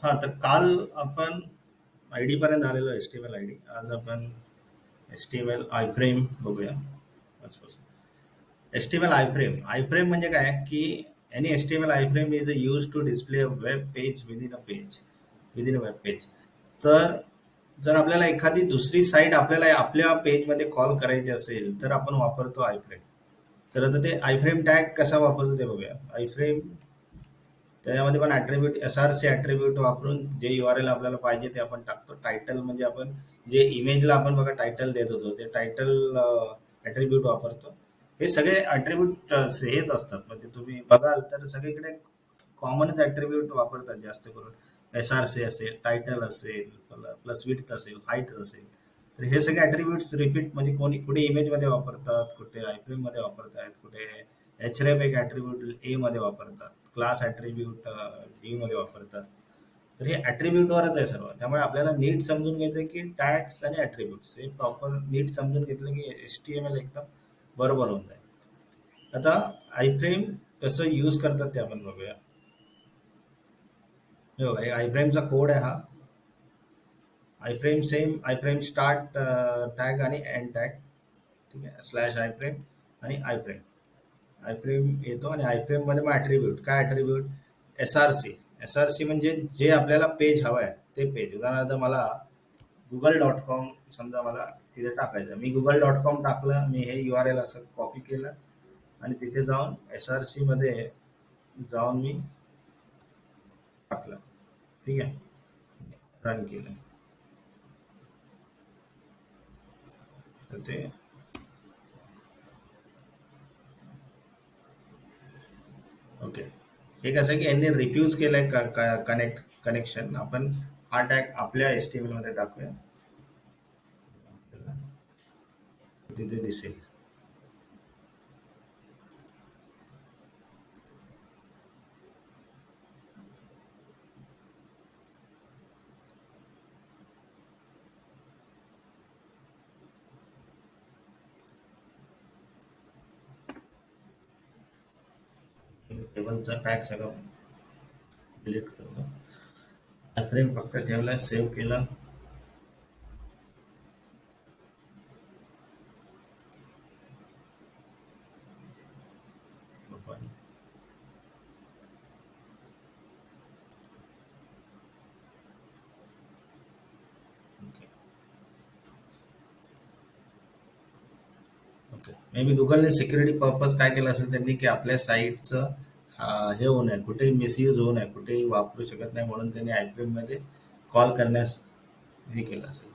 हां, तर काल आपण आयडी पर्यंत आलेलो HTML आयडी. आज आपण HTML आयफ्रेम बघूया आजपासून. HTML आयफ्रेम म्हणजे काय की any HTML iframe is use to display a web page within a web page. तर जर आपल्याला एखादी दुसरी साईट आपल्याला आपल्या पेजमध्ये कॉल करायची असेल तर आपण वापरतो आयफ्रेम. तर आता ते आयफ्रेम टॅग कसा वापरतो ते बघूया. आयफ्रेम त्याच्यामध्ये पण ॲट्रिब्यूट SRC ॲट्रिब्यूट वापरून जे URL आपल्याला पाहिजे ते आपण टाकतो. टायटल म्हणजे आपण जे इमेजला आपण बघा टायटल देत होतो ते टायटल ॲट्रिब्यूट वापरतो. हे सगळे ॲट्रिब्यूट हेच असतात, म्हणजे तुम्ही बघाल तर सगळीकडे कॉमनच ॲट्रिब्यूट वापरतात जास्त करून. SRC असेल, टायटल असेल, प्लस विड्थ असेल, हाईट असेल. तर हे सगळे ॲट्रिब्यूट्स रिपीट म्हणजे कोणी कुठे इमेजमध्ये वापरतात, कुठे आयफ्रेममध्ये वापरतात, कुठे href एक ॲट्रिब्यूट ए मध्ये वापरतात, क्लास ॲट्रिब्यूट डी मध्ये वापरतात. तर हे ॲट्रिब्यूटवरच आहे सर्व. त्यामुळे आपल्याला नीट समजून घ्यायचं की टॅग्स आणि ॲट्रिब्यूट्स हे प्रॉपर नीट समजून घेतलं की HTML एकदम बरोबर होऊन जाईल. आता आयफ्रेम कसं यूज करतात ते आपण बघूया. हे बघा, आयफ्रेमचा कोड आहे हा. आयफ्रेम सेम आयफ्रेम स्टार्ट टॅग आणि एंड टॅग. ठीक आहे, स्लॅश आयफ्रेम आणि आयफ्रेम येतो. आणि आयफ्रेम मध्ये मग ॲट्रिब्यूट काय ॲट्रिब्यूट एस आर सी म्हणजे जे आपल्याला पेज हवं आहे ते पेज. उदाहरणार्थ मला google.com समजा मला तिथे टाकायचं, मी google.com टाकलं, मी हे URL असं कॉपी केलं आणि तिथे जाऊन SRC मध्ये जाऊन मी टाकलं. ठीक आहे, रन केलं तर ते ओके. हे कसं आहे की यांनी रिफ्यूज केलंय कनेक्शन. आपण हा टॅग आपल्या HTML मध्ये टाकूया, तिथे दिसेल. टेबलचा टॅग सगळं डिलीट करतो. फ्रेम फक्त ठेवला, सेव्ह केला. Open. Okay okay. May be गुगलने सिक्युरिटी पर्पज काय केलं असेल त्यांनी की आपल्या साईटचं हे होऊ नये, कुठेही मिसयूज होऊ नये, कुठेही वापरू शकत नाही, म्हणून त्यांनी आयफ्रेम मध्ये कॉल करण्यास हे केलं असेल.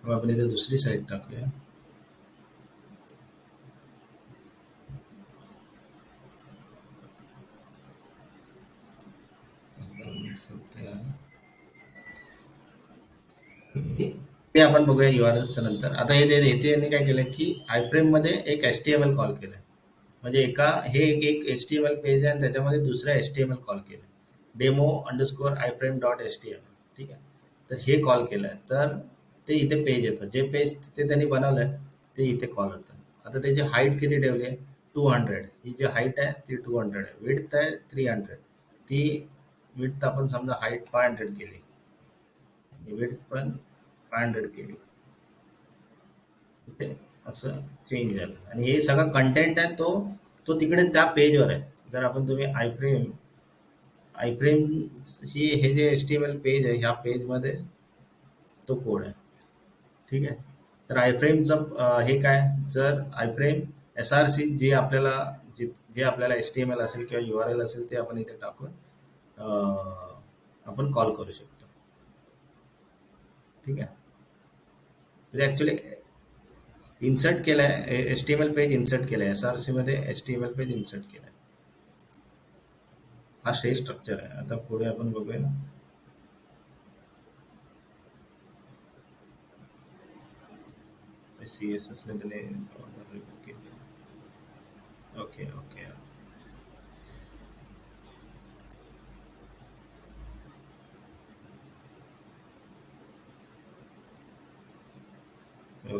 मग आपण इथे दुसरी साईट टाकूया. ते आपण बघूया URLचं नंतर. आता हे इथे यांनी काय केलं की आयफ्रेम मध्ये एक HTML कॉल केलं. म्हणजे हे एक HTML पेज आहे आणि त्याच्यामध्ये दुसरा HTML कॉल केलं, demo_iframe.html. ठीक आहे, तर हे कॉल केलंय तर ते इथे पेज येतं. जे पेज तिथे त्यांनी बनवलंय ते इथे कॉल होतं. आता त्याची हाईट किती ठेवली आहे? 200. ही जी हाईट आहे ती 200 आहे, विड्थ आहे 300. ती विड्थ आपण समजा हाईट 500 केली आणि विड्थ पण 500 केली. ते असं चेंज झालं आणि हे सगळं कंटेंट आहे तो तो तिकडे त्या पेजवर आहे. जर आपण तुम्ही आयफ्रेम ही हे जे HTML पेज आहे ह्या पेजमध्ये तो कोड आहे. ठीक आहे, तर आयफ्रेमचं हे काय, जर आयफ्रेम SRC जे आपल्याला HTML असेल किंवा URL असेल ते आपण इथे टाकून आपण कॉल करू शकतो. ठीक आहे, म्हणजे ऍक्च्युली इन्सर्ट केलाय HTML पेज, इन्सर्ट केलाय SRC मध्ये HTML पेज इन्सर्ट केलाय. हा शेल स्ट्रक्चर आहे. आता पुढे आपण बघूया. CSS ने त्याने ओके ओके.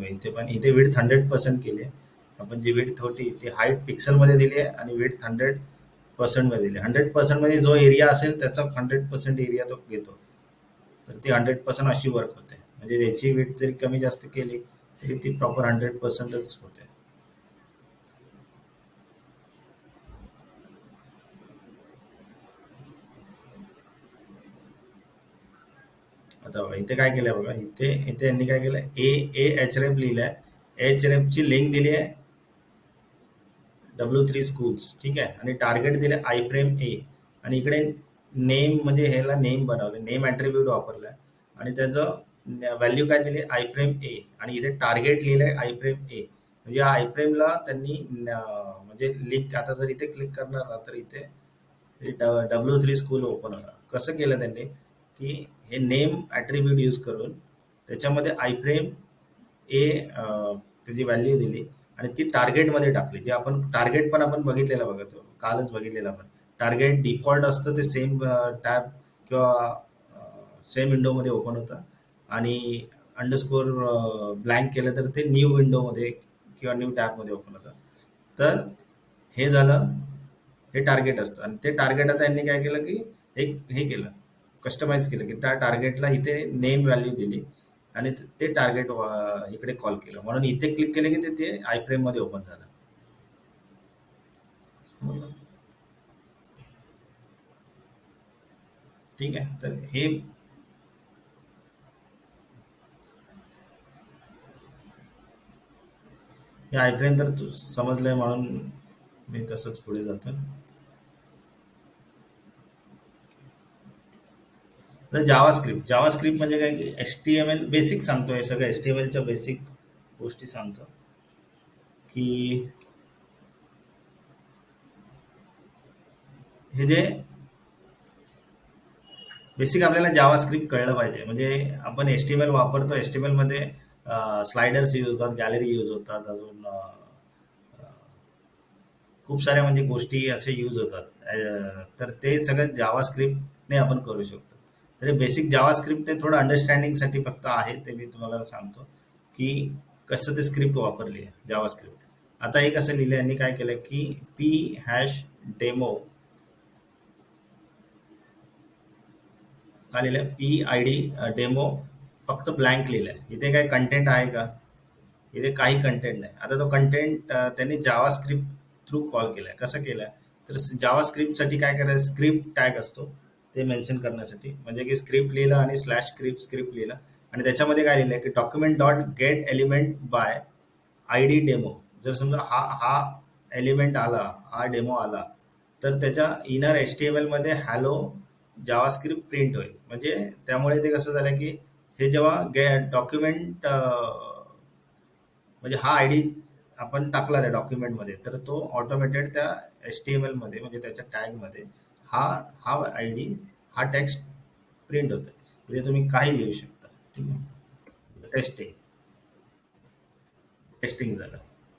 इथे पण इथे विड्थ 100% केली आहे. आपण जी विड्थ होती ती हाईट पिक्सल मध्ये दिली आहे आणि विड्थ 100 पर्सेंटमध्ये दिले. 100% मध्ये जो एरिया असेल त्याचा 100% एरिया तो घेतो. तर ती 100% अशी वर्क होते. म्हणजे त्याची वेट जरी कमी जास्त केली तरी ती प्रॉपर 100%च होते. आता बघा इथे काय केलंय, बघा इथे इथे यांनी काय केलंय, एच रेप लिहिलंय. एच रेपची लिंक दिली आहे W3 स्कूल्स, ठीक आहे, आणि टार्गेट दिले आय फ्रेम ए. आणि इकडे नेम म्हणजे ह्याला नेम बनवलं, नेम ॲट्रिब्यूट वापरलाय आणि त्याचं व्हॅल्यू काय दिली आय फ्रेम ए. आणि इथे टार्गेट लिहिलंय आय फ्रेम ए. म्हणजे आय फ्रेमला त्यांनी म्हणजे लिंक, आता जर इथे क्लिक करणार ना तर इथे W3 स्कूल ओपन होणार. कसं केलं त्यांनी की हे नेम ॲट्रिब्यूट यूज करून त्याच्यामध्ये आय फ्रेम ए त्याची व्हॅल्यू दिली आणि ती टार्गेटमध्ये टाकली. जे आपण टार्गेट पण आपण बघितलेलं, बघत कालच बघितलेलं आपण. टार्गेट डिफॉल्ट असतं ते सेम टॅब किंवा सेम विंडोमध्ये ओपन होतं आणि अंडरस्कोर ब्लँक केलं तर ते न्यू विंडोमध्ये किंवा न्यू टॅबमध्ये ओपन होतं. तर हे झालं, हे टार्गेट असतं. आणि ते टार्गेट आता यांनी काय केलं की एक हे केलं, कस्टमाइज केलं की त्या टार्गेटला इथे नेम व्हॅल्यू दिली आणि ते टार्गेट इकडे कॉल केलं. म्हणून इथे क्लिक केलं की ते आय फ्रेम मध्ये ओपन झालं. ठीक आहे, तर हे आय फ्रेम तर समजलंय म्हणून मी तसंच पुढे जातो. तर जावास्क्रिप्ट म्हणजे काय की HTML बेसिक सांगतो. हे सगळं HTMLच्या बेसिक गोष्टी सांगतो की हे जे बेसिक आपल्याला जावास्क्रिप्ट कळलं पाहिजे. म्हणजे आपण HTML वापरतो, HTML मध्ये स्लायडर्स यूज होतात, गॅलरी यूज होतात, अजून खूप साऱ्या म्हणजे गोष्टी असे यूज होतात. तर ते सगळं जावास्क्रिप्टने आपण करू शकतो. तर बेसिक जावास्क्रिप्ट थोडं अंडरस्टँडिंगसाठी फक्त आहे, ते मी तुम्हाला सांगतो की कसं ते स्क्रिप्ट वापरली आहे जावास्क्रिप्ट. आता हे कसं लिहिलं, यांनी काय केलं की पी हॅश डेमो काय लिहिलंय, PID डेमो फक्त ब्लँक लिहिलंय. इथे काय कंटेंट आहे का? इथे काही कंटेंट नाही. आता तो कंटेंट त्यांनी जावा स्क्रिप्ट थ्रू कॉल केलाय. कसं केलाय, तर जावा स्क्रिप्टसाठी काय करायचं, स्क्रिप्ट टॅग असतो ते मेन्शन करण्यासाठी. म्हणजे की स्क्रिप्ट लिहिलं आणि स्लॅश स्क्रिप्ट स्क्रिप्ट लिहिलं आणि त्याच्यामध्ये काय लिहिलंय की document dot get element by ID demo. जर समजा हा हा एलिमेंट आला, हा डेमो आला, तर त्याच्या इनर HTML मध्ये हॅलो जावास्क्रिप्ट प्रिंट होईल. म्हणजे त्यामुळे ते कसं झालं की हे जेव्हा डॉक्युमेंट म्हणजे हा आयडी आपण टाकला त्या डॉक्युमेंटमध्ये, तर तो ऑटोमॅटेड त्या HTML मध्ये म्हणजे त्याच्या टॅगमध्ये हा हा आयडी, हा टेक्स्ट प्रिंट होतो. इथे तुम्ही काही लिहू शकता. ठीक आहे, टेस्टिंग टेस्टिंग झालं,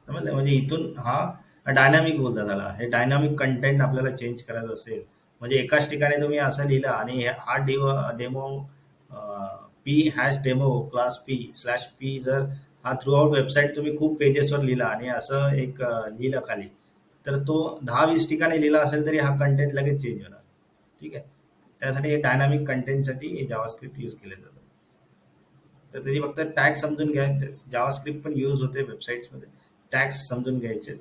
समजलं. म्हणजे इथून हा डायनामिक बोलतात त्याला. हे डायनामिक कंटेंट आपल्याला चेंज करायचं असेल, म्हणजे एकाच ठिकाणी तुम्ही असं लिहिलं आणि हा demo P hash demo class P slash P, जर हा थ्रू आउट वेबसाईट तुम्ही खूप पेजेसवर लिहिला आणि असं एक लिहिलं खाली, तर तो 10-20 ठिकाणी लिहिला असेल तरी हा कंटेंट लगेच चेंज होणार. ठीक आहे, त्यासाठी हे डायनामिक कंटेंटसाठी हे जावास्क्रिप्ट यूज केले जातात. तर त्याची फक्त टॅग समजून घ्या. जावास्क्रिप्ट पण यूज होते वेबसाईट्समध्ये. टॅग्स समजून घ्यायचे,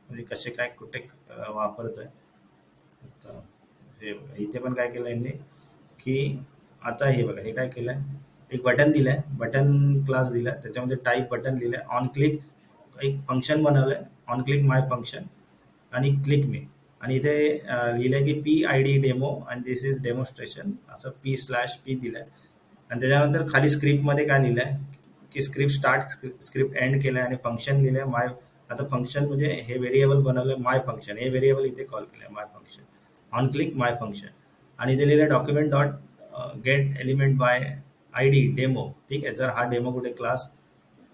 म्हणजे कसे काय कुठे वापरतोय. आता हे बघा, इथे पण काय केलं यांनी की आता हे बघा, हे काय केलंय, एक बटन दिलंय, बटन क्लास दिलाय, त्याच्यामध्ये टाईप बटन लिहिलंय, ऑन क्लिक एक फंक्शन बनवलंय, ऑन क्लिक माय फंक्शन आणि क्लिक मी. आणि इथे लिहिलंय की PID डेमो आणि दिस इज डेमॉन्स्ट्रेशन, असं P/P दिलंय. आणि त्याच्यानंतर खाली स्क्रिप्टमध्ये काय लिहिलंय की स्क्रिप्ट स्टार्ट स्क्रिप्ट एंड केलंय आणि फंक्शन लिहिलंय माय. आता फंक्शन म्हणजे हे व्हेरिएबल बनवलंय माय फंक्शन, हे व्हेरिएबल इथे कॉल केलंय my function, on click my function. आणि इथे लिहिलंय document dot get element by ID demo. ठीक आहे, जर हा डेमो कुठे क्लास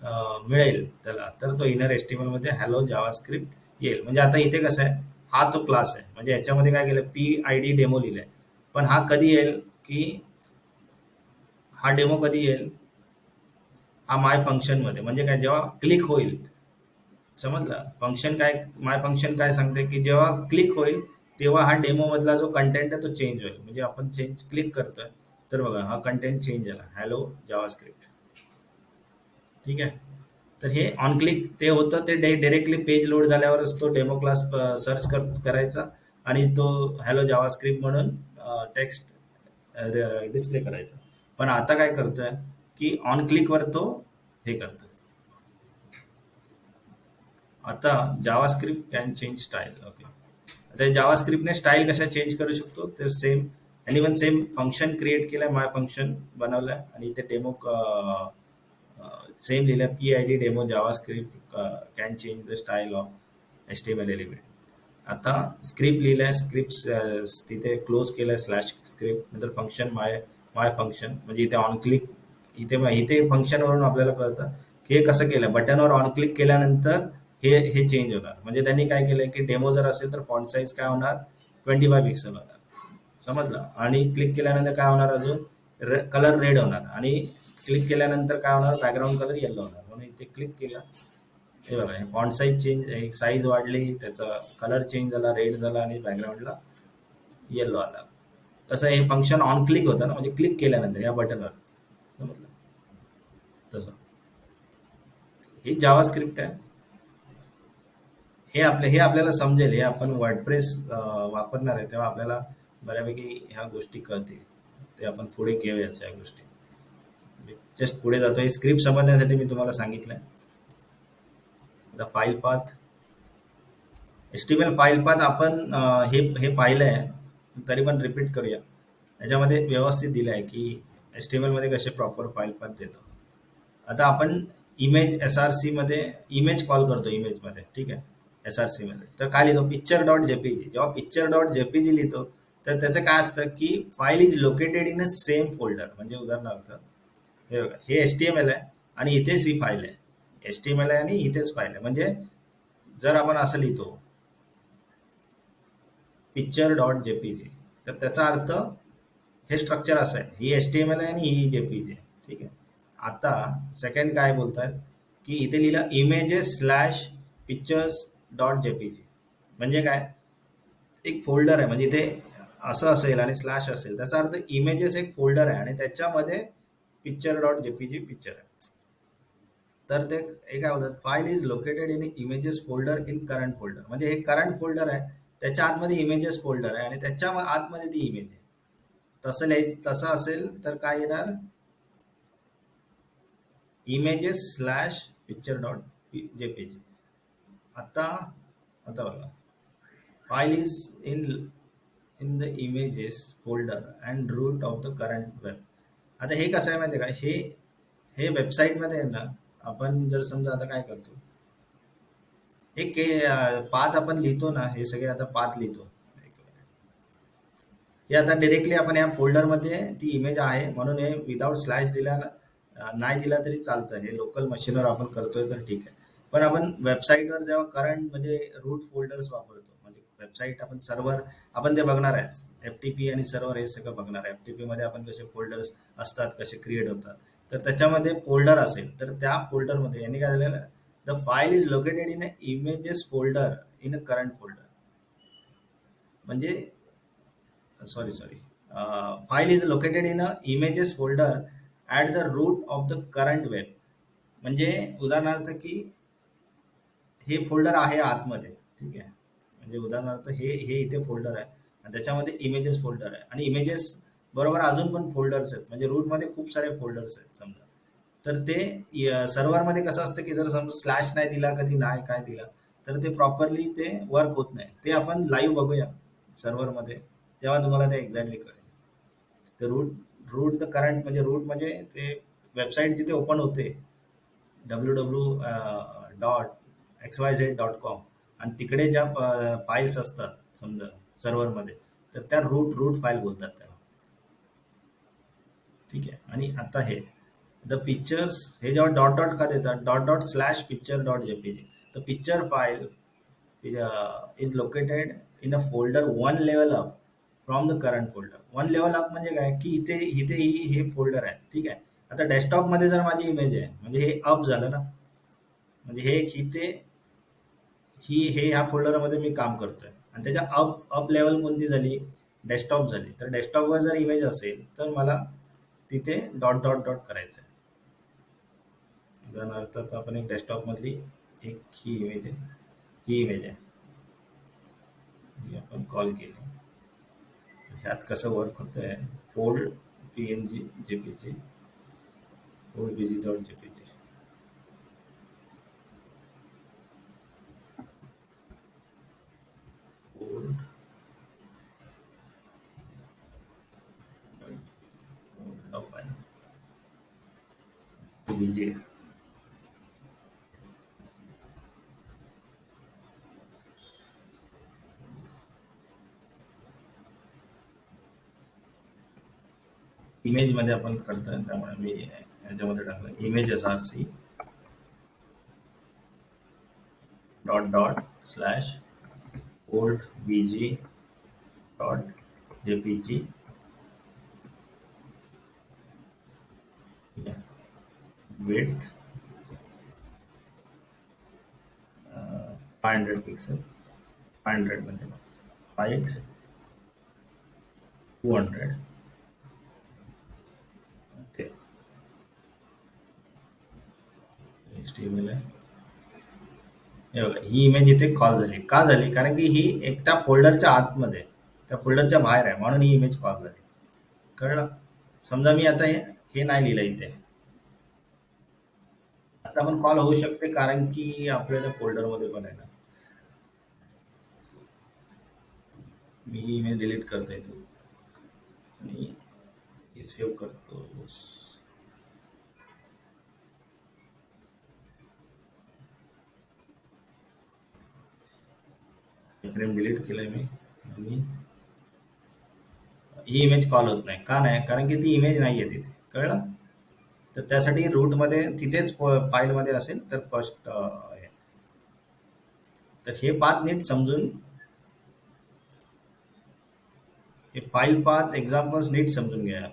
मिळेल त्याला, तर तो इनर HTML मध्ये हॅलो जावास्क्रिप्ट येईल. म्हणजे आता इथे कसं आहे, हा तो क्लास आहे, म्हणजे याच्यामध्ये काय केलं PID डेमो लिहिलंय. पण हा कधी येईल की हा डेमो कधी येईल, हा माय फंक्शन मध्ये. म्हणजे काय, जेव्हा क्लिक होईल, समजलं. फंक्शन काय, माय फंक्शन काय सांगते की जेव्हा क्लिक होईल तेव्हा हा डेमो मधला जो कंटेंट आहे तो चेंज होईल. म्हणजे आपण चेंज क्लिक करतोय तर बघा हा कंटेंट चेंज झाला, हॅलो जावास्क्रिप्ट. ठीक आहे. तर हे ऑन क्लिक ते होतं, ते डायरेक्टली पेज लोड झाल्यावरच तो डेमो क्लास सर्च करायचा आणि तो हॅलो जावास्क्रिप्ट म्हणून टेक्स्ट डिस्प्ले करायचा. पण आता काय करतोय की ऑन क्लिकवर तो हे करतोय. आता JavaScript can change style. Okay. आता जावास्क्रिप्टने स्टाईल कशा चेंज करू शकतो ते सेम आणि पण सेम फंक्शन क्रिएट केलंय, माय फंक्शन बनवलंय आणि ते डेमो सेम लिहिलं P I D demo JavaScript can change the style of HTML element. आता स्क्रिप्ट लिहिलंय, स्क्रिप्ट तिथे क्लोज केलंय स्लॅश स्क्रिप्ट, नंतर फंक्शन माय माय फंक्शन. म्हणजे इथे ऑन क्लिक इथे इथे फंक्शन वरून आपल्याला कळतं की हे कसं केलं. बटनवर ऑन क्लिक केल्यानंतर हे हे चेंज होणार. म्हणजे त्यांनी काय केलंय की डेमो जर असेल तर फॉन्ट साईज काय होणार, 25 पिक्सल होणार. समजलं. आणि क्लिक केल्यानंतर काय होणार, अजून कलर रेड होणार आणि क्लिक केल्यानंतर काय होणार, बॅकग्राऊंड कलर येलो होणार. म्हणून इथे क्लिक केलं, हे बघा फॉन्ट साईज चेंज, साईज वाढली, त्याचा कलर चेंज झाला, रेड झाला आणि बॅकग्राऊंडला येलो आला. तसं हे फंक्शन ऑन क्लिक होतं ना, म्हणजे क्लिक केल्यानंतर या बटनवर. समजलं. तसं ही जावास्क्रिप्ट आहे. हे आपल्याला समजेल, हे आपण वर्डप्रेस वापरणार आहे तेव्हा आपल्याला बऱ्यापैकी ह्या गोष्टी कळतील. ते आपण पुढे घेऊयाच या गोष्टी. जस्ट पुढे जातो. हे स्क्रिप्ट समजण्यासाठी मी तुम्हाला सांगितलंय. The file path, HTML file path आपण हे हे पाहिलंय, तरी पण रिपीट करूया. याच्यामध्ये व्यवस्थित दिलं आहे की HTML मध्ये कसे प्रॉपर फाईल पाथ देतो. आता आपण इमेज SRC मध्ये इमेज कॉल करतो इमेजमध्ये, ठीक आहे. SRC मध्ये तर काय लिहितो, पिक्चर डॉट जेपीजी. जेव्हा पिक्चर डॉट जेपीजी लिहितो तर त्याचं काय असतं की file is located in a same folder. म्हणजे उदाहरणार्थ हे बघा, हे HTML आहे आणि इथेच ही फाईल आहे. HTML आहे आणि इथेच फाईल आहे. म्हणजे जर आपण असं लिहितो पिक्चर डॉट जेपीजी तर त्याचा अर्थ हे स्ट्रक्चर असं आहे, ही HTML आहे आणि ही जेपीजी आहे. ठीक आहे. आता सेकंड काय बोलतात की इथे लिहिलं images slash pictures dot JPG. म्हणजे काय, एक फोल्डर आहे. म्हणजे इथे असं असेल आणि स्लॅश असेल, त्याचा अर्थ इमेजेस एक फोल्डर आहे आणि त्याच्यामध्ये पिक्चर डॉट जेपीजी पिक्चर आहे. तर ते हे काय होतात, file is located in images folder in current folder. म्हणजे हे करंट फोल्डर आहे, त्याच्या आतमध्ये इमेजेस फोल्डर आहे आणि त्याच्या आतमध्ये ती इमेज आहे. तसं लिहायचं, तसं असेल तर काय येणार, images slash picture dot JPG. आता आता बघा, file is in in the images folder and root of the current web. आता हे कसं आहे माहिती आहे का, हे हे वेबसाईटमध्ये आहे ना, आपण जर समजा आता काय करतो, हे पाथ आपण लिहितो ना, हे सगळे आता पाथ लिहितो. हे आता डिरेक्टली आपण या फोल्डरमध्ये ती इमेज आहे म्हणून हे विदाउट स्लॅश दिला नाही दिला तरी चालतं. हे लोकल मशीनवर आपण करतोय तर ठीक आहे. पण आपण वेबसाईटवर जेव्हा करंट म्हणजे रूट फोल्डर्स वापरतो, म्हणजे वेबसाईट आपण सर्व्हर आपण ते बघणार आहे, FTP आणि सर्व्हर हे सगळं बघणार आहे. FTP मध्ये आपण कसे फोल्डर्स असतात, कसे क्रिएट होतात, तर त्याच्यामध्ये फोल्डर असेल तर त्या फोल्डरमध्ये यांनी काय झालेलं, the file is located in a images folder in a current folder. म्हणजे sorry file is located in a images folder at the root of the current web. म्हणजे उदाहरणार्थ की हे फोल्डर आहे आतमध्ये, ठीक आहे. म्हणजे उदाहरणार्थ हे हे इथे फोल्डर आहे आणि त्याच्यामध्ये इमेजेस फोल्डर आहे आणि इमेजेस बरोबर अजून पण फोल्डर्स आहेत. म्हणजे रूटमध्ये खूप सारे फोल्डर्स आहेत समजा. तर ते सर्व्हरमध्ये कसं असतं की जर समजा स्लॅश नाही दिला, कधी नाही काय दिला, तर ते प्रॉपरली ते वर्क होत नाही. ते आपण लाईव्ह बघूया सर्व्हरमध्ये, तेव्हा तुम्हाला ते एक्झॅक्टली कळेल. ते रूट रूट द करंट म्हणजे रूट म्हणजे ते वेबसाईट जिथे ओपन होते www.xyz.com आणि तिकडे ज्या फाईल्स असतात समजा सर्व्हरमध्ये, तर त्या रूट फाईल बोलतात त्याला. ठीक आहे. आणि आता हे द पिक्चर्स, हे जेव्हा डॉट डॉट का देतात, dot dot slash picture dot JPG, तर picture file is located in a folder one level up from the current folder. One level up म्हणजे काय की इथे इथे हे फोल्डर आहे. ठीक आहे. आता डेस्कटॉप मध्ये जर माझी इमेज आहे म्हणजे हे अप झालं ना, म्हणजे हे इथे हे ह्या फोल्डरमध्ये मी काम करतोय आणि त्याच्या अप लेवल कोणती झाली, डेस्कटॉप झाली. तर डेस्कटॉपवर जर इमेज असेल तर मला तिथे डॉट डॉट डॉट करायचं आहे. उदाहरणार्थ आता आपण एक डेस्कटॉप मधली एक ही इमेज आहे, ही इमेज आहे, ही आपण कॉल केली. ह्यात कसं वर्क होतं आहे, fold PNG JPG, fold BG dot JPG, fold BG. Image मध्ये आपण करतोय त्यामुळे मी याच्यामध्ये टाकलं image SRC dot dot slash fold BG dot JPG width 500 pixel, 500 म्हणजे height 200. ते HTML आहे. हे बघा, ही इमेज इथे कॉल झाली. का झाली? कारण की ही एक त्या फोल्डरच्या आतमध्ये, त्या फोल्डरच्या बाहेर आहे, म्हणून ही इमेज कॉल झाली. कळलं? समजा मी आता हे नाही लिहिलं इथे, आता आपण कॉल होऊ शकते कारण की आपल्या त्या फोल्डरमध्ये पण आहे ना. मी ही इमेज डिलीट करतो इथे आणि हे सेव्ह करतो. फ्रेम डिलीट केलंय मी आणि ही इमेज कॉल होत नाही. का नाही? कारण की ती इमेज नाही आहे तिथे. कळलं? तर त्यासाठी रूटमध्ये तिथेच फाईलमध्ये असेल तर फर्स्ट तर हे पाथ नीट समजून, हे फाईल पाथ एक्झाम्पल्स नीट समजून घ्या.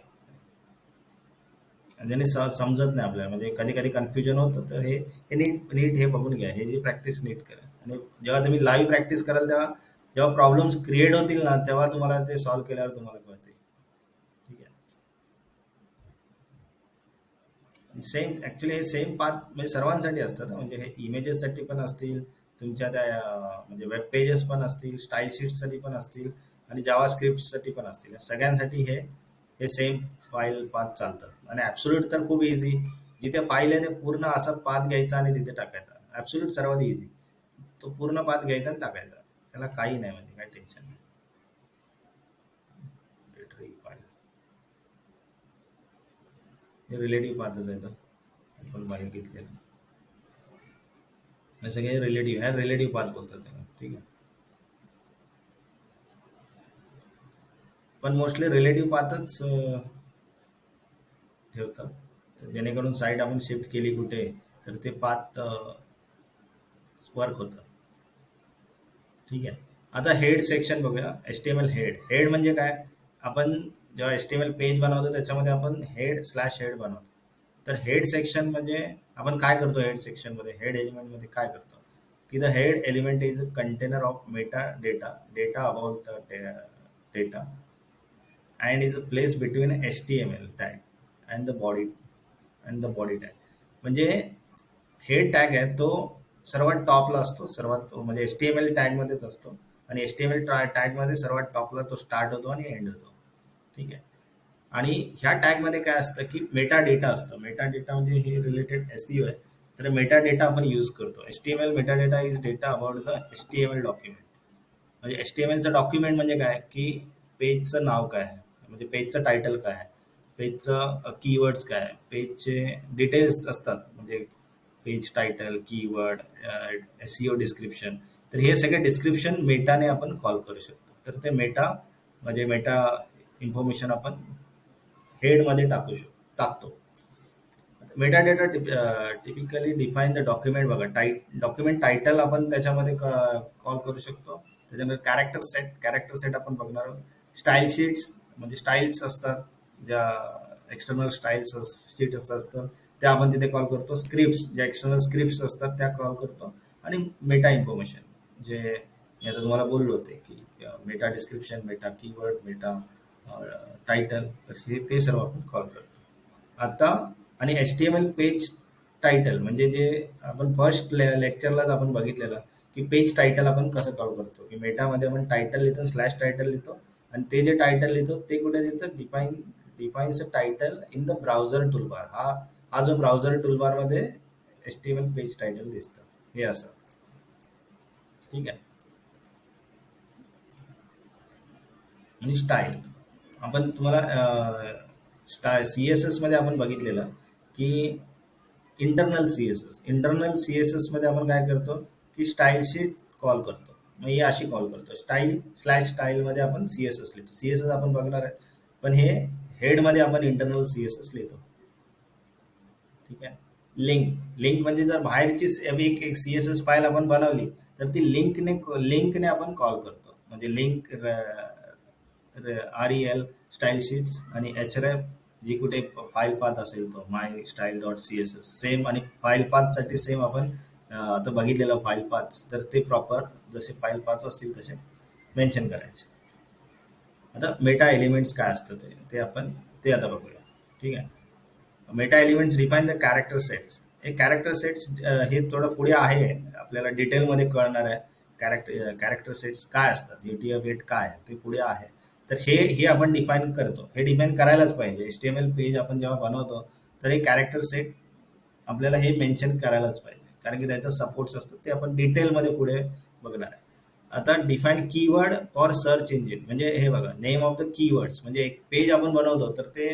ज्याने समजत नाही आपल्याला, म्हणजे कधी कधी कन्फ्युजन होतं. तर हे नीट नीट हे बघून घ्या, हे जी प्रॅक्टिस नीट करा. आणि जेव्हा तुम्ही लाईव्ह प्रॅक्टिस कराल तेव्हा जेव्हा प्रॉब्लेम्स क्रिएट होतील ना, तेव्हा तुम्हाला ते सॉल्व्ह केल्यावर तुम्हाला कळते. ठीक आहे. सेम ऍक्च्युली हे सेम पाथ म्हणजे सर्वांसाठी असतात. म्हणजे हे इमेजेससाठी पण असतील, तुमच्या त्या म्हणजे वेब पेजेस पण असतील, स्टाईल शीट्ससाठी पण असतील आणि जावा स्क्रिप्टसाठी पण असतील. या सगळ्यांसाठी हे सेम फाईल पाथ चालतात. आणि ऍब्सोल्यूट तर खूप इझी, जिथे फाईल आहे ते पूर्ण असा पाथ घ्यायचा आणि तिथे टाकायचा. ऍब्सोल्यूट सर्वात इझी, तो पूर्ण पाथ घ्यायचा आणि टाकायचा, त्याला काही नाही, म्हणजे काही टेन्शन नाही. फाईल हे रिलेटिव्ह पाथच आहे, तर आपण बाहेर घेतलेलं हे सगळे रिलेटिव्ह, ह्या रिलेटिव्ह पाथ बोलतात त्याला. ठीक आहे. पण मोस्टली रिलेटिव्ह पाथच ठेवतात, तर जेणेकरून साईट आपण शिफ्ट केली कुठे तर ते पाथ वर्क होतं. ठीक आहे. आता हेड सेक्शन बघूया. HTML head. हेड म्हणजे काय? आपण जेव्हा HTML पेज बनवतो त्याच्यामध्ये आपण हेड/हेड बनवतो. तर हेड सेक्शन म्हणजे आपण काय करतो हेड सेक्शन मध्ये, हेड एलिमेंट मध्ये काय करतो की the head element is a container of Meta data about data and is placed between HTML tag and the body tag. म्हणजे हेड टॅग आहे तो सर्वात टॉपला असतो, सर्वात म्हणजे HTML टॅग मध्येच असतो. आणि HTML टॅग मध्ये सर्वात टॉपला तो स्टार्ट होतो आणि एंड होतो. ठीक आहे. आणि ह्या टॅग मध्ये काय असतं की मेटा डेटा असतं. मेटा डेटा म्हणजे हे रिलेटेड SEO आहे. तर मेटा डेटा आपण यूज करतो. HTML Meta data is data about the HTML document. म्हणजे HTMLचं डॉक्युमेंट म्हणजे काय की पेजचं नाव काय आहे, म्हणजे पेजचं टायटल काय आहे, पेजचं कीवर्ड्स काय आहे, पेजचे डिटेल्स असतात, म्हणजे page title, keyword, SEO description. तर हे सगळे डिस्क्रिप्शन मेटाने आपण कॉल करू शकतो. तर ते मेटा म्हणजे मेटा इन्फॉर्मेशन आपण हेडमध्ये टाकतो. Meta data typically define the document. बघा, डॉक्युमेंट टायटल आपण त्याच्यामध्ये कॉल करू शकतो. त्याच्यानंतर कॅरेक्टर सेट आपण बघणार आहोत. स्टाईल शीट्स म्हणजे स्टाईल्स असतात, ज्या एक्सटर्नल स्टाईल्स शीट्स असतात त्या आपण तिथे कॉल करतो. स्क्रिप्ट, ज्या एक्सटर्नल स्क्रिप्ट असतात त्या कॉल करतो. आणि मेटा इन्फॉर्मेशन जे मी आता तुम्हाला बोललो होते की meta description, meta keyword, meta title, तर ते सर्व आपण कॉल करतो आता. आणि H T M L page title म्हणजे जे आपण फर्स्ट लेक्चरलाच आपण बघितलेलं की पेज टायटल आपण कसं कॉल करतो, की मेटामध्ये आपण टायटल लिहितो, स्लॅश टायटल लिहितो, आणि ते जे टायटल लिहितो ते कुठे लिहितो, defines title in the browser toolbar. हा हा जो ब्राउझर टूलबार मध्ये H T M L page title दिसतं, हे असं. ठीक आहे. आणि स्टाईल आपण तुम्हाला सी एस एस मध्ये आपण बघितलेलं की इंटरनल सी एस एस मध्ये आपण काय करतो की स्टाईल शीट कॉल करतो. मग ही अशी कॉल करतो, स्टाईल स्लॅश स्टाईल मध्ये आपण सी एस एस लिहितो. सी एस एस आपण बघणार आहे, पण हे हेड मध्ये आपण इंटरनल सी एस एस लिहितो. ठीक आहे. लिंक म्हणजे जर बाहेरचीच एक सी एस एस फाईल आपण बनवली तर ती लिंकने आपण कॉल करतो. म्हणजे link R E L style sheets आणि एच रॅप, जी कुठे फाईल पाथ असेल तो my style dot C S S same. आणि फाईल पाथसाठी सेम आपण आता बघितलेलं फाईल पाथ, तर ते प्रॉपर जसे फाईल पाथ असतील तसे मेन्शन करायचे. आता मेटा एलिमेंट्स काय असतं ते आपण ते आता बघूया. ठीक आहे. Meta elements define the character sets. हे कॅरेक्टर सेट्स हे थोडं पुढे आहे, आपल्याला डिटेलमध्ये कळणार आहे. कॅरेक्टर सेट्स काय असतात, UTF-8 काय आहे ते पुढे आहे. तर हे आपण डिफाईन करतो, हे डिफाईन करायलाच पाहिजे. HTML पेज आपण जेव्हा बनवतो तर हे कॅरेक्टर सेट आपल्याला हे मेन्शन करायलाच पाहिजे, कारण की त्याचं सपोर्ट्स असतात, ते आपण डिटेलमध्ये पुढे बघणार आहे. आता define keyword for search engine म्हणजे हे बघा, नेम ऑफ द कीवर्ड्स. म्हणजे एक पेज आपण बनवतो तर ते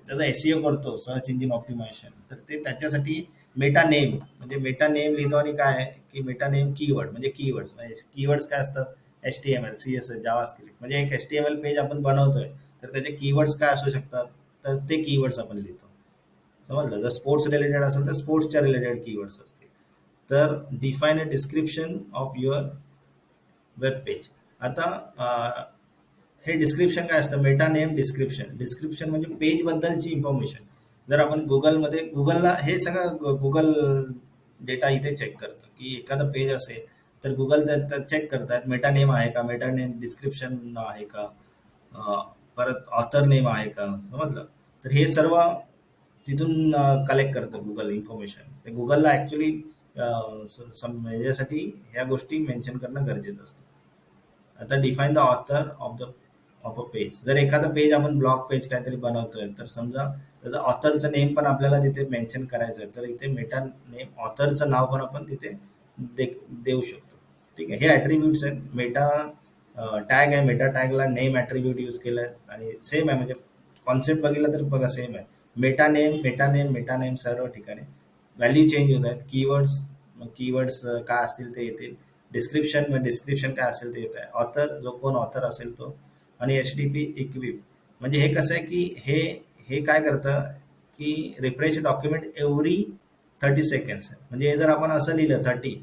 त्याचा एसईओ करतो, सर्च इंजिन ऑप्टिमायझेशन, तर ते त्याच्यासाठी मेटा नेम म्हणजे मेटा नेम लिहितो. आणि काय आहे की मेटा नेम कीवर्ड म्हणजे कीवर्ड्स काय असतात, H T M L, C S S, JavaScript. म्हणजे एक H T M L page आपण बनवतोय तर त्याचे कीवर्ड्स काय असू शकतात, तर ते कीवर्ड्स आपण लिहितो. समजलं. जर स्पोर्ट्स रिलेटेड असेल तर स्पोर्ट्सच्या रिलेटेड कीवर्ड्स असतील. तर define a description of your web page. आता हे डिस्क्रिप्शन काय असतं, मेटा नेम डिस्क्रिप्शन. डिस्क्रिप्शन म्हणजे पेज बद्दलची इन्फॉर्मेशन. जर आपण गुगलला हे सगळं गुगल डेटा इथे चेक करतं की एखादं पेज असेल तर गुगल चेक करतात मेटा नेम आहे का, मेटा नेम डिस्क्रिप्शन आहे का, परत ऑथर नेम आहे का. समजलं. तर हे सर्व तिथून कलेक्ट करतं गुगल इन्फॉर्मेशन. ते गुगलला ऍक्च्युली याच्यासाठी ह्या गोष्टी मेन्शन करणं गरजेचं असतं. आता define the author of a page. जर एखादं पेज आपण ब्लॉग पेज काहीतरी बनवतोय तर समजा त्याचं ऑथरचं नेम पण आपल्याला तिथे मेन्शन करायचं आहे, तर इथे मेटा नेम ऑथरचं नाव पण आपण तिथे देऊ शकतो. ठीक आहे. हे ॲट्रिब्यूट्स आहेत. मेटा टॅग आहे, मेटा टॅगला नेम ॲट्रिब्यूट यूज केलं आहे आणि सेम आहे. म्हणजे कॉन्सेप्ट बघितला तर बघा सेम आहे. मेटा नेम सर्व ठिकाणी व्हॅल्यू चेंज होत आहेत. कीवर्ड्स काय असतील ते येतील. डिस्क्रिप्शन काय असेल ते येत आहे. ऑथर जो कोण ऑथर असेल तो. आणि HTTP इक्विप म्हणजे हे कसं आहे की हे हे काय करतं की रिफ्रेश डॉक्युमेंट एव्हरी 30 सेकंड्स. म्हणजे हे जर आपण असं लिहिलं 30,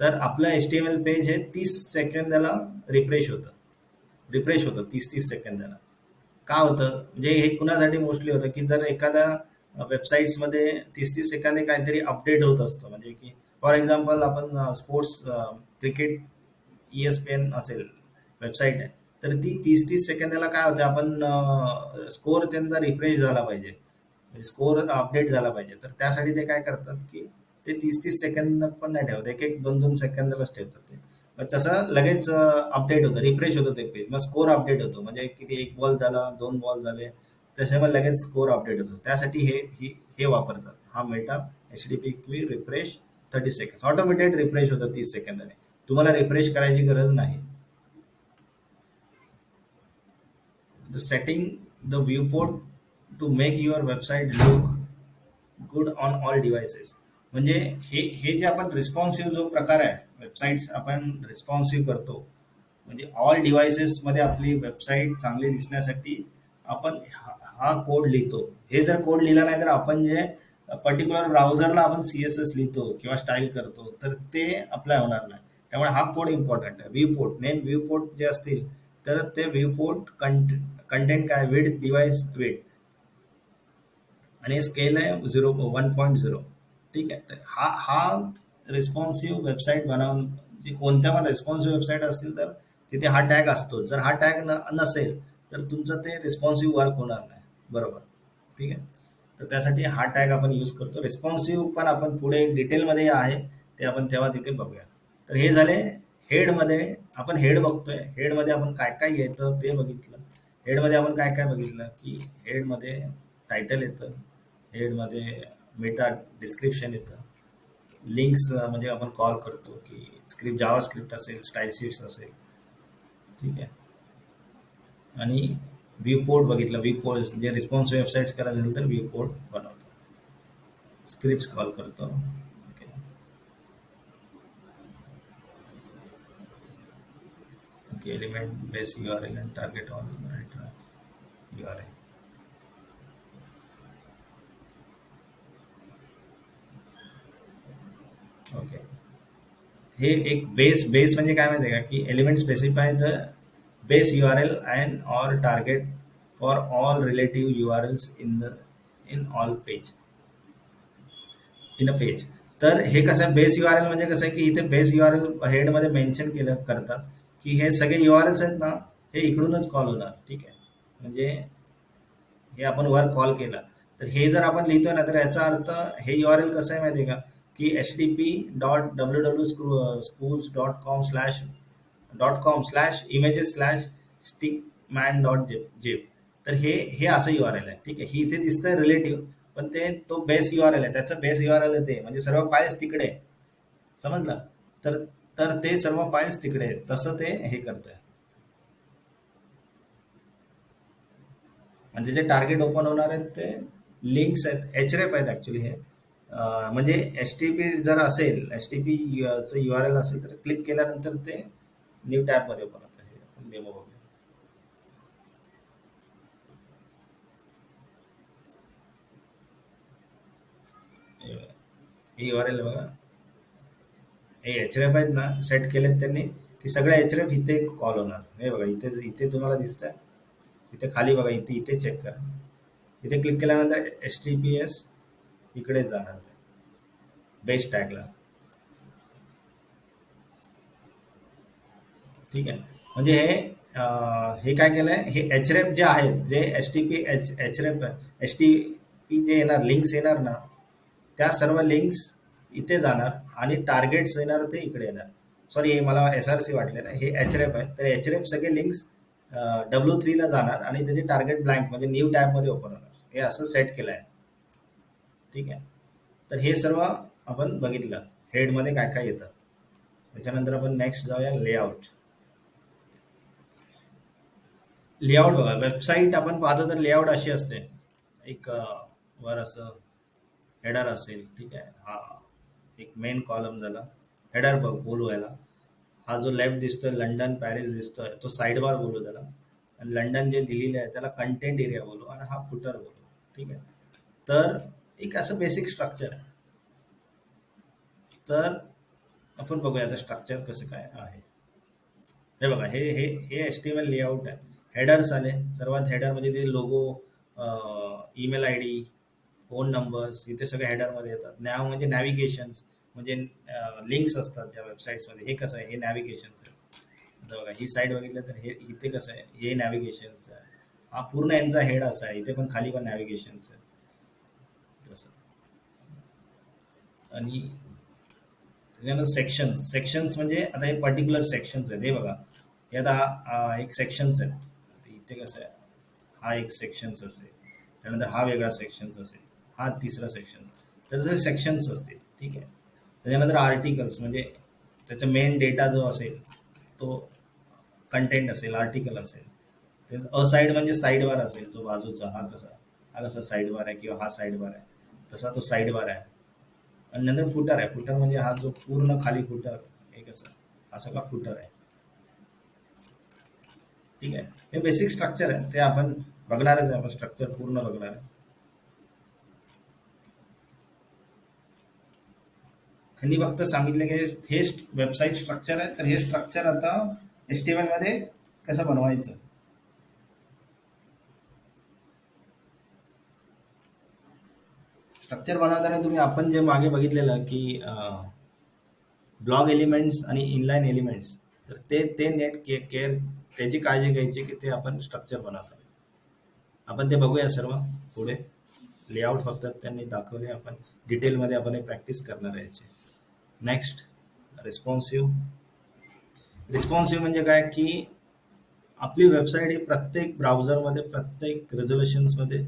तर आपलं HTML पेज हे 30 सेकंदाला रिफ्रेश होतं 30-30 सेकंदाला. का होतं म्हणजे हे कुणासाठी मोस्टली होतं की जर एखाद्या वेबसाईट्समध्ये 30-30 सेकंदे काहीतरी अपडेट होत असतं. म्हणजे की फॉर एक्झाम्पल आपण स्पोर्ट्स क्रिकेट ESPN असेल वेबसाईट आहे, तर ती 30-30 सेकंदाला काय होतं, आपण स्कोअर त्यांचा रिफ्रेश झाला पाहिजे, स्कोअर अपडेट झाला पाहिजे. तर त्यासाठी ते काय करतात की ते 30-30 सेकंद पण नाही ठेवत, एक एक 2-2 सेकंदालाच ठेवतात ते. मग तसं लगेच अपडेट होतं, रिफ्रेश होतं ते पेज. मग स्कोअर अपडेट होतो. म्हणजे किती, एक बॉल झाला, 2 बॉल झाले, त्याच्यामुळे लगेच स्कोअर अपडेट होतो. त्यासाठी हे वापरतात. हा meta HTTP refresh 30 second automated refresh होतं 30 सेकंदाने. तुम्हाला रिफ्रेश करायची गरज नाही. Setting the viewport to make your website look good on all devices. म्हणजे हे जे आपण रिस्पॉन्सिव्ह जो प्रकार आहे, वेबसाईट्स आपण रिस्पॉन्सिव्ह करतो, म्हणजे ऑल डिव्हाइसेसमध्ये आपली वेबसाईट चांगली दिसण्यासाठी आपण हा कोड लिहितो. हे जर कोड लिहिला नाही तर आपण जे पर्टिक्युलर ब्राउझरला आपण CSS लिहितो किंवा स्टाईल करतो तर ते अप्लाय होणार नाही. त्यामुळे हा कोड इम्पॉर्टंट आहे. व्ह्यू पोर्ट जे असतील तर ते व्ह्यू पोर्ट कंटेंट काय, विड्थ, डिव्हाइस विड्थ, आणि स्केल आहे 1.0. ठीक आहे. तर हा रिस्पॉन्सिव्ह वेबसाईट जी कोणत्या पण रिस्पॉन्सिव्ह वेबसाईट असतील तर तिथे हा टॅग असतो. जर हा टॅग नसेल तर तुमचं ते रिस्पॉन्सिव्ह वर्क होणार नाही. बरोबर. ठीक आहे. तर त्यासाठी हा टॅग आपण यूज करतो. रिस्पॉन्सिव्ह पण आपण पुढे डिटेलमध्ये आहे ते आपण तेव्हा तिथे बघूया. तर हे झाले हेडमध्ये. आपण हेड बघतोय. हेडमध्ये आपण काय काय येतं ते बघितलं. हेडमध्ये आपण काय काय बघितलं की हेडमध्ये टायटल येतं, हेडमध्ये मेटा डिस्क्रिप्शन येतं, लिंक्स म्हणजे आपण कॉल करतो की स्क्रिप्ट जावा स्क्रिप्ट असेल, स्टाईल शीट्स असेल. ठीक आहे. आणि व्ह्यू पोर्ट बघितलं. व्ह्यू पोर्ट जे रिस्पॉन्सिव्ह वेबसाईट्स करायचं असेल तर व्ह्यू पोर्ट बनवतो, स्क्रिप्ट्स कॉल करतो. Okay. Okay. Element base U R L and target on right U R L. Okay. हे एक बेस बेस म्हणजे काय माहिती आहे का की element specify the base U R L and or target for all relative U R Ls in all page, in a page. तर हे कसं आहे बेस यू आर एल म्हणजे कसं आहे की इथे बेस यू आर एल हेडमध्ये मेन्शन केलं करतात की हे सगळे यू आर एल्स आहेत ना, हे इकडूनच कॉल होणार. ठीक आहे. म्हणजे हे आपण वर कॉल केला तर हे जर आपण लिहितो ना तर याचा अर्थ हे यू आर एल कसं आहे माहिती आहे का की http://schools.com/images/stickman.zip. तर हे हे असं यू आर एल आहे. ठीक आहे. ही इथे दिसतंय रिलेटिव्ह पण ते तो बेस यू आर एल आहे. त्याचं बेस यू आर एल आहे ते म्हणजे सर्व फाईल्स तिकडे आहे. समजलं. तर तर ते सर्व फाईल्स तिकडे आहेत तसं ते हे करतंय. म्हणजे जे टार्गेट ओपन होणार आहेत ते लिंक्स आहेत, एचरेप आहेत ऍक्च्युली हे. म्हणजे एच टी पी जर असेल, H T T P R R L तर क्लिक केल्यानंतर ते न्यू टॅबमध्ये ओपन होतं. हे आपण डेमो बघूया. हे यू आर एल बघा, हे एचरेप आहेत ना, सेट केलेत त्यांनी की सगळे एचरेप इथे कॉल होणार. हे बघा इथे इथे तुम्हाला दिसतंय, इथे खाली बघा, इथे इथे चेक करा. इथे क्लिक केल्यानंतर एच टी पी एस इकडेच जाणार ते बेस टॅगला. ठीक आहे. म्हणजे हे काय केलंय, हे एचरेप जे आहेत, जे H T P href H T P जे येणार लिंक्स येणार ना, त्या सर्व लिंक्स इथे जाणार आणि टार्गेट्स येणार ते इकडे येणार. सॉरी, हे मला एस आर सी वाटलेलं आहे, हे एचरेप आहे. तर एचरेप सगळे लिंक्स W3 ला जाणार आणि त्याचे टार्गेट ब्लँक म्हणजे न्यू टॅबमध्ये ओपन होणार. हे असं सेट केलं आहे. ठीक आहे. तर हे सर्व आपण बघितलं हेडमध्ये काय काय येतं. त्याच्यानंतर आपण नेक्स्ट जाऊया लेआउट. लेआउट बघा, वेबसाईट आपण पाहतो तर लेआउट अशी असते. एक वर असं हेडर असेल. ठीक आहे. हा एक मेन कॉलम झाला. हेडर बघ बोलू याला. हा जो लेफ्ट दिसतोय लंडन पॅरिस दिसतोय तो साईड बार बोलू त्याला. आणि लंडन जे दिलेलं आहे त्याला कंटेंट एरिया बोलू आणि हा फुटर बोलू. ठीक आहे. तर एक असं बेसिक स्ट्रक्चर आहे. तर आपण बघूया आता स्ट्रक्चर कसं काय आहे. हे बघा, हे हे हे H T M L layout आहे. हेडर्स आले. सर्वात हेडर म्हणजे ते logo, email I D, phone numbers इथे सगळे हेडरमध्ये येतात. नॅव म्हणजे नॅव्हिगेशन्स, म्हणजे लिंक्स असतात त्या वेबसाईट्समध्ये. हे कसं आहे, हे नॅव्हिगेशन्स आहे. आता बघा ही साईट बघितलं तर हे इथे कसं आहे, हे नॅव्हिगेशन्स आहे. हा पूर्ण यांचा हेड असा आहे. इथे पण खाली पण नॅव्हिगेशन्स आहे तसं. आणि त्याच्यानंतर सेक्शन्स. सेक्शन्स म्हणजे आता हे पर्टिक्युलर सेक्शन्स आहेत. हे बघा, हे आता एक सेक्शन्स आहेत. आता इथे कसं आहे, हा एक सेक्शन्स असेल, त्यानंतर हा वेगळा सेक्शन्स असेल, हा तिसरा सेक्शन. तर जसे सेक्शन्स असतील. ठीक आहे. त्याच्यानंतर आर्टिकल्स म्हणजे त्याचा मेन डेटा जो असेल तो कंटेंट असेल, आर्टिकल असेल. तेच असाईड म्हणजे साईड बार असेल तो बाजूचा. हा कसा साईड बार आहे किंवा हा साईड बार आहे, तसा तो साईड बार आहे. आणि नंतर फुटर आहे. फुटर म्हणजे हा जो पूर्ण खाली फुटर, हे कसं हा सगळा फुटर आहे. ठीक आहे. हे बेसिक स्ट्रक्चर आहे, ते आपण बघणारच आहे. आपण स्ट्रक्चर पूर्ण बघणार आहे. त्यांनी फक्त सांगितलं की हे वेबसाईट स्ट्रक्चर आहे, तर हे स्ट्रक्चर आता HTML मध्ये कसं बनवायचं. स्ट्रक्चर बनवताना तुम्ही आपण जे मागे बघितलेलं की ब्लॉग एलिमेंट्स आणि इनलाईन एलिमेंट्स, तर ते ते नेट केअर त्याची काळजी घ्यायची की ते आपण स्ट्रक्चर बनवतो. आपण ते बघूया सर्व पुढे. लेआउट फक्त त्यांनी दाखवले, आपण डिटेलमध्ये आपण प्रॅक्टिस करणार आहे याची. Next, responsive. रिस्पॉन्सिव्ह म्हणजे काय की आपली वेबसाईट ही प्रत्येक ब्राउझरमध्ये प्रत्येक रेझोल्युशन्समध्ये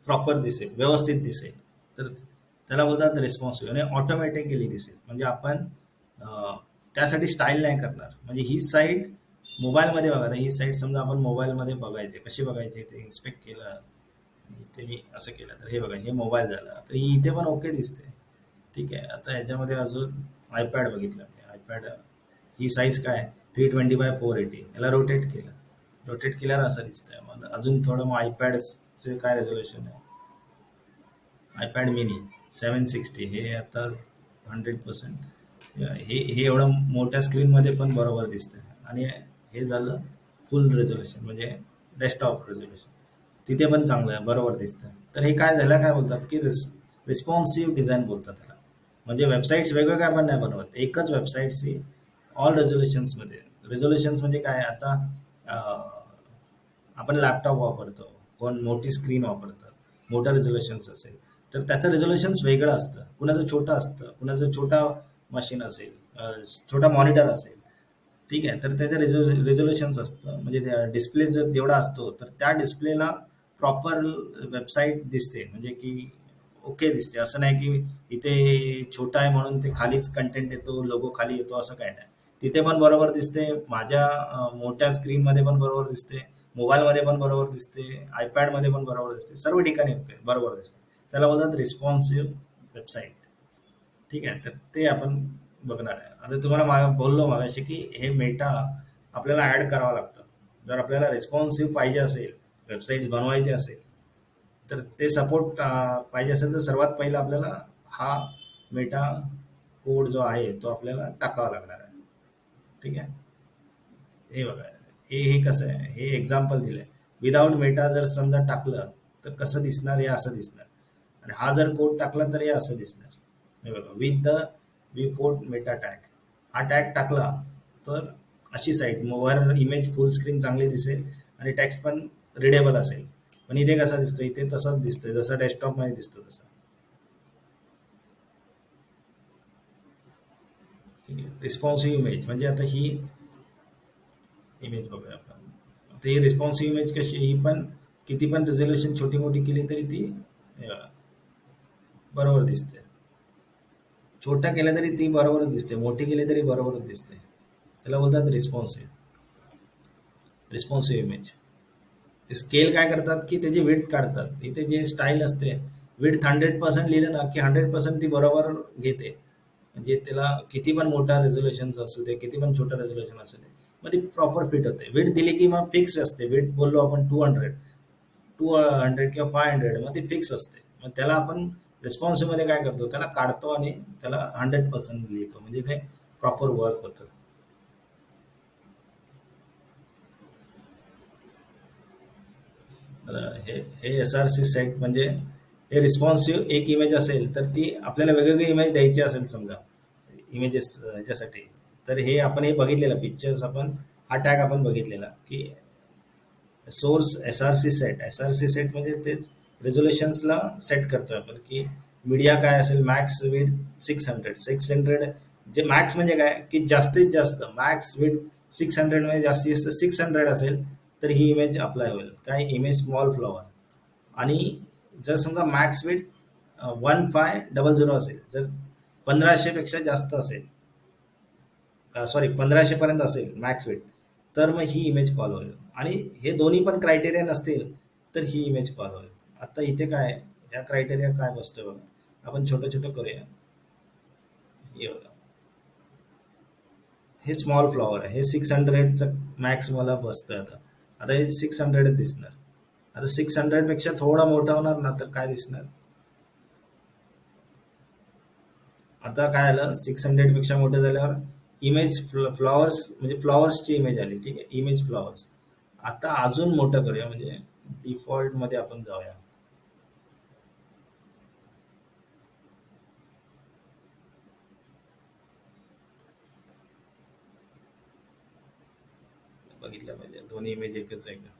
प्रॉपर दिसेल, व्यवस्थित दिसेल. तर त्याला बोलतात रिस्पॉन्सिव्ह. आणि ऑटोमॅटिकली दिसेल म्हणजे आपण त्यासाठी स्टाईल नाही करणार. म्हणजे ही साईट मोबाईलमध्ये बघा, ही साईट समजा आपण मोबाईलमध्ये बघायचे, कशी बघायची ते इन्स्पेक्ट केलं, इथे मी असं केलं तर हे बघा, हे मोबाईल झालं, तर ही इथे पण ओके दिसते. ठीक आहे. आता ह्याच्यामध्ये अजून आयपॅड बघितलं, आयपॅड ही साईज काय 320x480, याला रोटेट केलं, रोटेट केल्यावर असं दिसतंय. मग अजून थोडं मग आयपॅडचे काय रेझोल्युशन आहे, आयपॅड मिनी 760, हे आता 100%, हे एवढं मोठ्या स्क्रीनमध्ये पण बरोबर दिसतंय. आणि हे झालं फुल रेझोल्युशन म्हणजे डेस्कटॉप रेझोल्युशन, तिथे पण चांगलं आहे, बरोबर दिसतं. तर हे काय झालं, काय बोलतात की रिस्पॉन्सिव्ह डिझाईन बोलतात त्याला. म्हणजे वेबसाईट्स वेगवेगळ्या पण नाही बनवत, एकच वेबसाईट्सची ऑल रेझोल्युशन्समध्ये. रेझोल्युशन्स म्हणजे काय, आता आपण लॅपटॉप वापरतो, कोण मोठी स्क्रीन वापरतं, मोठं रेझोल्युशन्स असेल तर त्याचं रेझोल्युशन्स वेगळं असतं. कुणाचं छोटं असतं, कुणाचं छोटा मशीन असेल, छोटा मॉनिटर असेल. ठीक आहे. तर त्याचं रेझोल्युशन्स असतं, म्हणजे डिस्प्ले जेवढा असतो तर त्या डिस्प्लेला प्रॉपर वेबसाईट दिसते, म्हणजे की ओके दिसते. असं नाही की इथे छोटा आहे म्हणून ते खालीच कंटेंट येतो, लोगो खाली येतो, असं काय नाही. तिथे पण बरोबर दिसते, माझ्या मोठ्या स्क्रीनमध्ये पण बरोबर दिसते, मोबाईलमध्ये पण बरोबर दिसते, आयपॅडमध्ये पण बरोबर दिसते, सर्व ठिकाणी ओके बरोबर दिसते. त्याला बोलतात रिस्पॉन्सिव्ह वेबसाईट. ठीक आहे. तर ते आपण बघणार आहे. आता तुम्हाला बोललो मागाशी की हे मेटा आपल्याला ऍड करावं लागतं. जर आपल्याला रिस्पॉन्सिव्ह पाहिजे असेल, वेबसाईट बनवायची असेल, तर ते सपोर्ट पाहिजे असेल, तर सर्वात पहिला आपल्याला हा मेटा कोड जो आहे तो आपल्याला टाकावा लागणार आहे. ठीक आहे. हे बघा, हे कसं आहे, हे एक्झाम्पल दिलंय. विदाउट मेटा जर समजा टाकलं तर कसं दिसणार, हे असं दिसणार. आणि हा जर कोड टाकला तर हे असं दिसणार. हे बघा, with the V4 Meta tag, हा टॅग टाकला तर अशी साईट वर इमेज फुल स्क्रीन चांगली दिसेल आणि टेक्स्ट पण रिडेबल असेल. पण इथे कसा दिसतो, इथे तसाच दिसतोय जसा डेस्कटॉप मध्ये दिसतो तसा. रिस्पॉन्सिव्ह इमेज म्हणजे आता ही इमेज बघूया आपण. आता ही रिस्पॉन्सिव्ह इमेज कशी, ही पण किती पण रिझोल्युशन छोटी मोठी केली तरी ती बरोबर दिसते. छोट्या केल्या तरी ती बरोबरच दिसते, मोठी केली तरी बरोबरच दिसते. त्याला बोलतात रिस्पॉन्सिव्ह. Responsive image. ते स्केल काय करतात की त्याची विड्थ काढतात. इथे जे स्टाईल असते, विड्थ 100% लिहिलं ना की 100% ती बरोबर घेते. म्हणजे त्याला किती पण मोठा रेझोल्युशन असू दे, किती पण छोटा रेझोल्युशन असू दे, मग ती प्रॉपर फिट होते. विड्थ दिली की मग फिक्स असते. विड्थ बोललो आपण 200 किंवा 500, मग ती फिक्स असते. मग त्याला आपण रिस्पॉन्सिव्ह मध्ये काय करतो, त्याला काढतो आणि त्याला 100% लिहितो, म्हणजे ते प्रॉपर वर्क होतं. हे हे SRC सेट म्हणजे हे रिस्पॉन्सिव्ह एक इमेज असेल तर ती आपल्याला वेगवेगळी इमेज द्यायची असेल समजा इमेजेस ह्याच्यासाठी, तर हे आपण हे बघितलेलं पिक्चर्स, आपण हा टॅग आपण बघितलेला की source S R C set म्हणजे तेच रेझोल्युशन्सला सेट करतोय आपण की मीडिया काय असेल, मॅक्स विथ 600. जे मॅक्स म्हणजे काय की जास्तीत जास्त मॅक्स विथ 600 म्हणजे जास्तीत जास्त 600 असेल तर ही इमेज अप्लाय होईल. काय, इमेज स्मॉल फ्लॉवर. आणि जर समजा मॅक्स विथ 1500 असेल, जर 1500 पेक्षा जास्त असेल, सॉरी 1500 पर्यंत असेल मॅक्स विथ, तर मग ही इमेज कॉल होईल. आणि हे दोन्ही पण क्रायटेरिया नसतील तर ही इमेज कॉल होईल. आता इथे काय, ह्या क्रायटेरिया काय बसतोय बघा, आपण छोटं छोटं करूया. हे बघा, हे स्मॉल फ्लॉवर आहे, हे 600चं मॅक्स मला बसतोय. आता आता हे 600 दिसणार. आता 600 पेक्षा थोडा मोठा होणार ना तर काय दिसणार. आता काय आलं, 600 पेक्षा मोठं झाल्यावर इमेज फ्लॉवर्स म्हणजे फ्लॉवर्सची इमेज आली. ठीक आहे, इमेज फ्लॉवर्स. आता अजून मोठं करूया, म्हणजे डिफॉल्ट मध्ये आपण जाऊया. बघितलं पाहिजे दोन्ही इमेज एकच आहे का.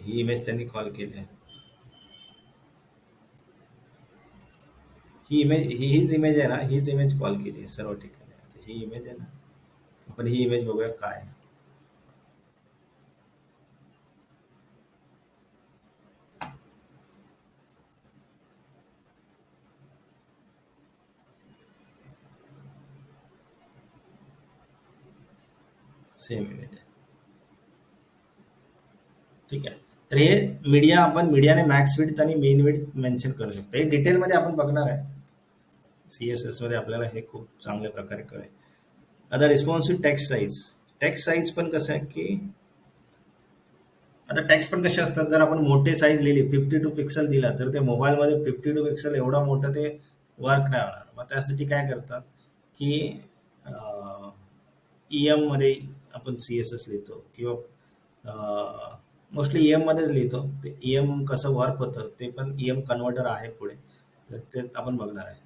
ही इमेज त्यांनी कॉल केली आहे. ही इमेज हीच इमेज आहे ना, हीच इमेज कॉल केली आहे सर्व ठिकाणी. आता ही इमेज आहे ना, आपण ही इमेज बघूया काय सेम इमेज आहे. ठीक आहे. तर हे मीडिया आपण मीडियाने मॅक्स विड्थ आणि मेन विड्थ मेन्शन करू शकतो. हे डिटेलमध्ये आपण बघणार आहे. CSS मध्ये आपल्याला हे खूप चांगल्या प्रकारे कळेल. आता responsive text size. Text size पण कसं आहे की आता टेक्स्ट पण कसे असतात, जर आपण मोठे साईज लिहिली 52 पिक्सल दिला तर ते मोबाईलमध्ये 52 पिक्सल एवढा मोठं ते वर्क नाही होणार. मग त्यासाठी काय करतात की EM मध्ये आपण CSS लिहितो किंवा मोस्टली EM मध्येच लिहितो. ते EM कसं वर्क होतं ते पण EM कन्व्हर्टर आहे पुढे, तर ते आपण बघणार आहे.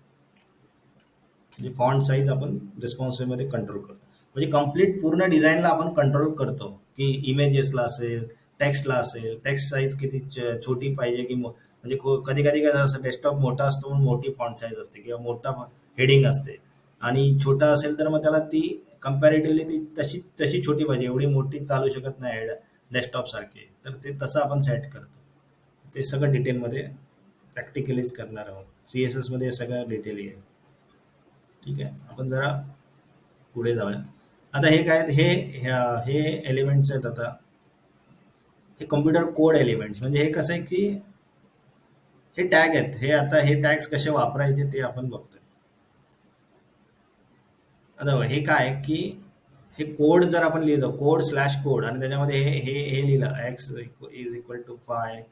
म्हणजे फॉन्ट साईज आपण रिस्पॉन्सिव्ह मध्ये कंट्रोल करतो. म्हणजे कम्प्लीट पूर्ण डिझाईनला आपण कंट्रोल करतो की इमेजेसला असेल, टेक्स्टला असेल, टेक्स्ट साईज किती छोटी पाहिजे की म्हणजे कधी कधी काय असं डेस्कटॉप मोठा असतो म्हणून मोठी फॉन्ट साईज असते किंवा मोठा हेडिंग असते, आणि छोटा असेल तर मग त्याला ती कम्पॅरेटिव्हली ती तशी तशी छोटी पाहिजे, एवढी मोठी चालू शकत नाही डेस्कटॉप सारखी. तर ते तसं आपण सेट करतो. ते सगळं डिटेलमध्ये प्रॅक्टिकलीच करणार आहोत. CSS मध्ये हे सगळं डिटेल आहे. ठीक आहे. आपण जरा पुढे जाऊया. आता हे काय आहेत, हे एलिमेंट्स आहेत. आता हे कम्प्युटर कोड एलिमेंट्स म्हणजे हे कसं आहे की हे टॅग आहेत. हे आता हे टॅग्स कसे वापरायचे ते आपण बघतोय. आता बघा, हे काय आहे की हे कोड जर आपण लिहिलं कोड स्लॅश कोड आणि त्याच्यामध्ये हे लिहिलं x इज इक्वल टू 5.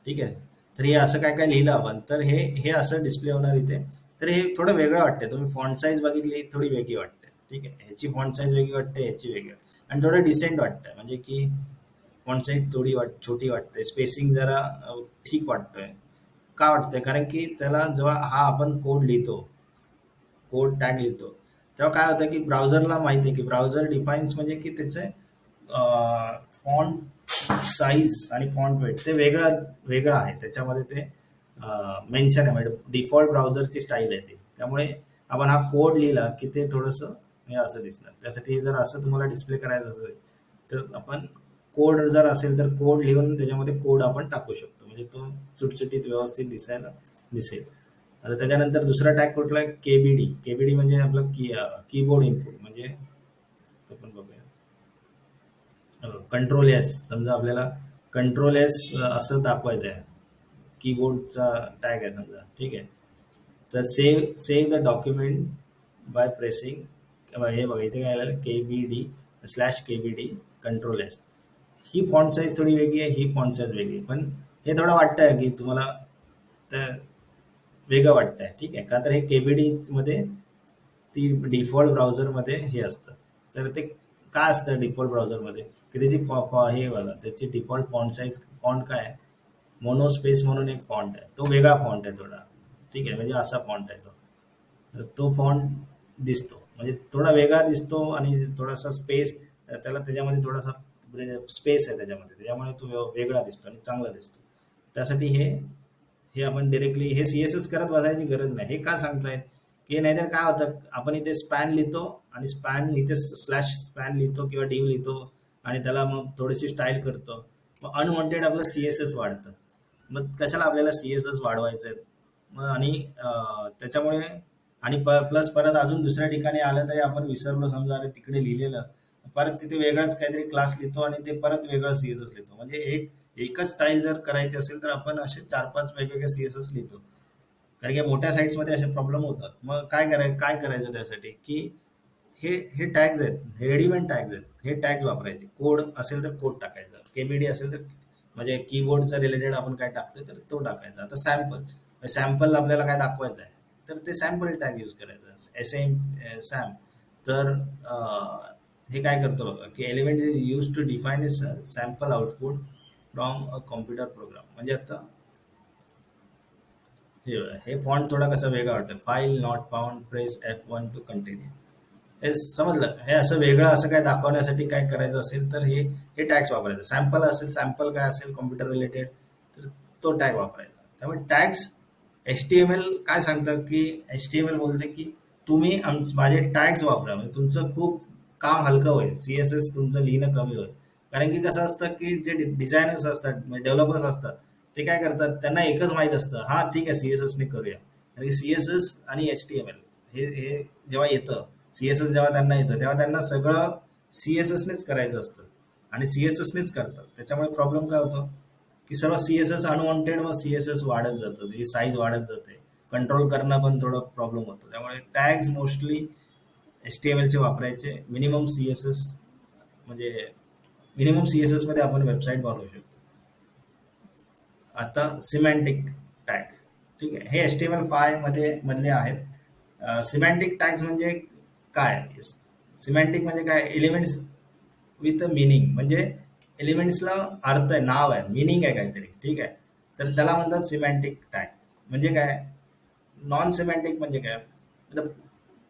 ठीक आहे. तर हे असं काय काय लिहिलं आपण, तर हे हे असं डिस्प्ले होणार इथे. तर हे थोडं वेगळं वाटतंय. तुम्ही फॉन्ट साईज बघितली थोडी वेगळी वाटते. ठीक आहे. ह्याची फॉन्ट साईज वेगळी वाटते, ह्याची वेगळी वाटते. आणि थोडं डिसेंट वाटतंय, म्हणजे की फॉन्ट साईज थोडी छोटी वाटते. स्पेसिंग जरा ठीक वाटतोय. का वाटतंय, कारण की त्याला जेव्हा हा आपण कोड लिहितो, कोड टॅग लिहितो, तेव्हा काय होतं की ब्राउझरला माहिती आहे की ब्राउझर डिफाईन्स म्हणजे की त्याचे फॉन्ट साईज आणि फॉन्ट वेट ते वेगळं आहे. त्याच्यामध्ये ते मेन्शन आहे, म्हणजे डिफॉल्ट ब्राउझरची स्टाईल आहे ती. त्यामुळे आपण हा कोड लिहिला की ते थोडंसं हे असं दिसणार. त्यासाठी जर असं तुम्हाला डिस्प्ले करायचं असेल तर आपण कोड जर असेल तर कोड लिहून त्याच्यामध्ये कोड आपण टाकू शकतो, म्हणजे तो सुटसुटीत व्यवस्थित दिसायला दिसेल. आता त्याच्यानंतर दुसरा टॅग कुठला आहे, KBD. KBD म्हणजे आपलं कीबोर्ड इनपुट. म्हणजे तो पण बघूया. कंट्रोल एस, समजा आपल्याला कंट्रोल एस असं दाखवायचं आहे, कीबोर्डचा टॅग आहे समजा. ठीक आहे. तर save the document by pressing. हे बघा इथे काय आलेलं, KBD/KBD कंट्रोल एस. ही फॉन्ट साईज थोडी वेगळी आहे, ही फॉन्ट साईज वेगळी आहे. पण हे थोडं वाटतंय की तुम्हाला त्या वेगळं वाटतंय. ठीक आहे. का तर हे KBD मध्ये ती डिफॉल्ट ब्राउझरमध्ये हे असतं. तर ते काय असतं डिफॉल्ट ब्राउझरमध्ये की त्याची हे बघा, त्याची डिफॉल्ट फॉन्ट साईज फॉन्ट काय आहे, मोनोस्पेस म्हणून एक फॉन्ट आहे. तो वेगळा फॉन्ट आहे थोडा. ठीक आहे. म्हणजे असा फॉन्ट आहे तो. तर तो फॉन्ट दिसतो, म्हणजे थोडा वेगळा दिसतो आणि थोडासा स्पेस त्याला, त्याच्यामध्ये थोडासा स्पेस आहे त्याच्यामध्ये, त्याच्यामुळे तो वेगळा दिसतो आणि चांगला दिसतो. त्यासाठी हे हे आपण डिरेक्टली हे CSS करत बसायची गरज नाही. हे का सांगतायत की नाहीतर काय होतं, आपण इथे स्पॅन लिहितो आणि स्पॅन इथे स्लॅश स्पॅन लिहितो किंवा डिव लिहितो आणि त्याला मग थोडीशी स्टाईल करतो. मग अनवॉन्टेड आपलं CSS वाढतं. मग कशाला आपल्याला CSS वाढवायचं आहे. मग आणि त्याच्यामुळे आणि प्लस परत अजून दुसऱ्या ठिकाणी आलं तरी आपण विसरलो समजा, अरे तिकडे लिहिलेलं, परत तिथे वेगळाच काहीतरी क्लास लिहितो आणि ते परत वेगळं CSS लिहितो. म्हणजे एकच स्टाईल जर करायची असेल तर आपण असे 4-5 वेगवेगळे CSS लिहितो. कारण की मोठ्या साईट्समध्ये असे प्रॉब्लेम होतात. मग काय करायचं त्यासाठी की हे हे टॅग्स आहेत, हे रेडीमेड टॅग्स आहेत. हे टॅग्स वापरायचे. कोड असेल तर कोड टाकायचा, KBD असेल तर म्हणजे कीबोर्डचा रिलेटेड आपण काय टाकतोय तर तो टाकायचा. आता सॅम्पल आपल्याला काय दाखवायचं आहे तर ते सॅम्पल टॅग यूज करायचं, सॅम. तर हे काय करतो बघा की element is use to define is sample output from a computer program. म्हणजे आता हे हे फॉन्ट थोडा कसा वेगळा वाटतं. File not found, press F1 to continue. हे समजलं. हे असं वेगळं असं काय दाखवण्यासाठी काय करायचं असेल तर हे हे टॅग्स वापरायचं. सॅम्पल असेल, सॅम्पल काय असेल कॉम्प्युटर रिलेटेड, तर तो टॅग वापरायचा. त्यामुळे टॅग्स HTML काय सांगतं की HTML बोलते की तुम्ही माझे टॅग्स वापरा, म्हणजे तुमचं खूप काम हलकं होईल, CSS तुमचं लिहिणं कमी होईल. कारण की कसं असतं की जे डिझायनर्स असतात, डेव्हलपर्स असतात, ते काय करतात, त्यांना एकच माहीत असतं, हा ठीक आहे CSS ने करूया. कारण की CSS आणि HTML हे हे जेव्हा येतं, CSS जेव्हा त्यांना येतं तेव्हा त्यांना सगळं CSS नेच करायचं असतं आणि CSS नेच करतात. त्याच्यामुळे प्रॉब्लेम काय होतो की सर्व CSS अनवॉन्टेड, मग CSS वाढत जातं, त्याची साईज वाढत जाते, कंट्रोल करणं पण थोडं प्रॉब्लेम होतो. त्यामुळे टॅग्स मोस्टली HTML चे वापरायचे. मिनिमम CSS, म्हणजे मिनिमम CSS मध्ये आपण वेबसाईट बनवू शकतो. आता सिमॅन्टिक टॅग, ठीक आहे, हे HTML5 मध्ये मधले आहेत. सिमॅन्टिक टॅग्स म्हणजे काय? सिमॅन्टिक म्हणजे काय? एलिमेंट्स विथ मिनिंग, म्हणजे एलिमेंट्सला अर्थ आहे, नाव आहे, मिनिंग आहे काहीतरी, ठीक आहे, तर त्याला म्हणतात सिमॅन्टिक टॅग. म्हणजे काय? नॉन सिमॅन्टिक म्हणजे काय? मतलब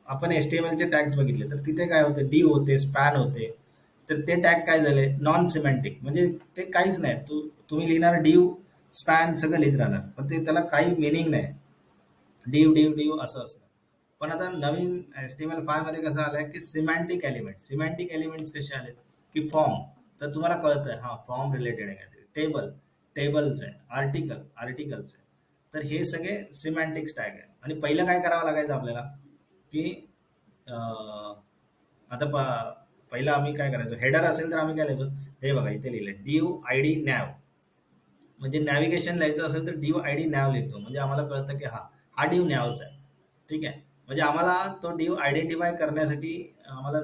आपण HTML चे टॅग्स बघितले तर तिथे काय होते, डी होते, स्पॅन होते, तर ते टॅग काय झाले, नॉन सिमॅन्टिक. म्हणजे ते काहीच नाही, तुम्ही लिहिणार डीव स्पॅन सगळं लिहित राहणार, पण ते त्याला काही मिनिंग नाही, डीव डीव डीव असं असतं. पण आता नवीन HTML5 मध्ये कसं आलंय की सिमॅन्टिक एलिमेंट्स कसे आलेत की फॉर्म, तर तुम्हाला कळतंय हा फॉर्म रिलेटेड आहे काहीतरी, टेबल्स आहे, आर्टिकल्स आहे, तर हे सगळे सिमॅन्टिक्स टॅग आहे. आणि पहिलं काय करावं लागायचं आपल्याला की अं, आता पहिलं आम्ही काय करायचो, हेडर असेल तर आम्ही काय लिहायचो, हे बघा इथे लिहिलंय डिव ID नॅव, म्हणजे नॅव्हिगेशन लिहायचं असेल तर डिव ID नॅव लिहितो, म्हणजे आम्हाला कळतं की हा हा डिव नॅवचा आहे, ठीक आहे. म्हणजे आम्हाला तो डिव आयडेंटिफाय करण्यासाठी आम्हाला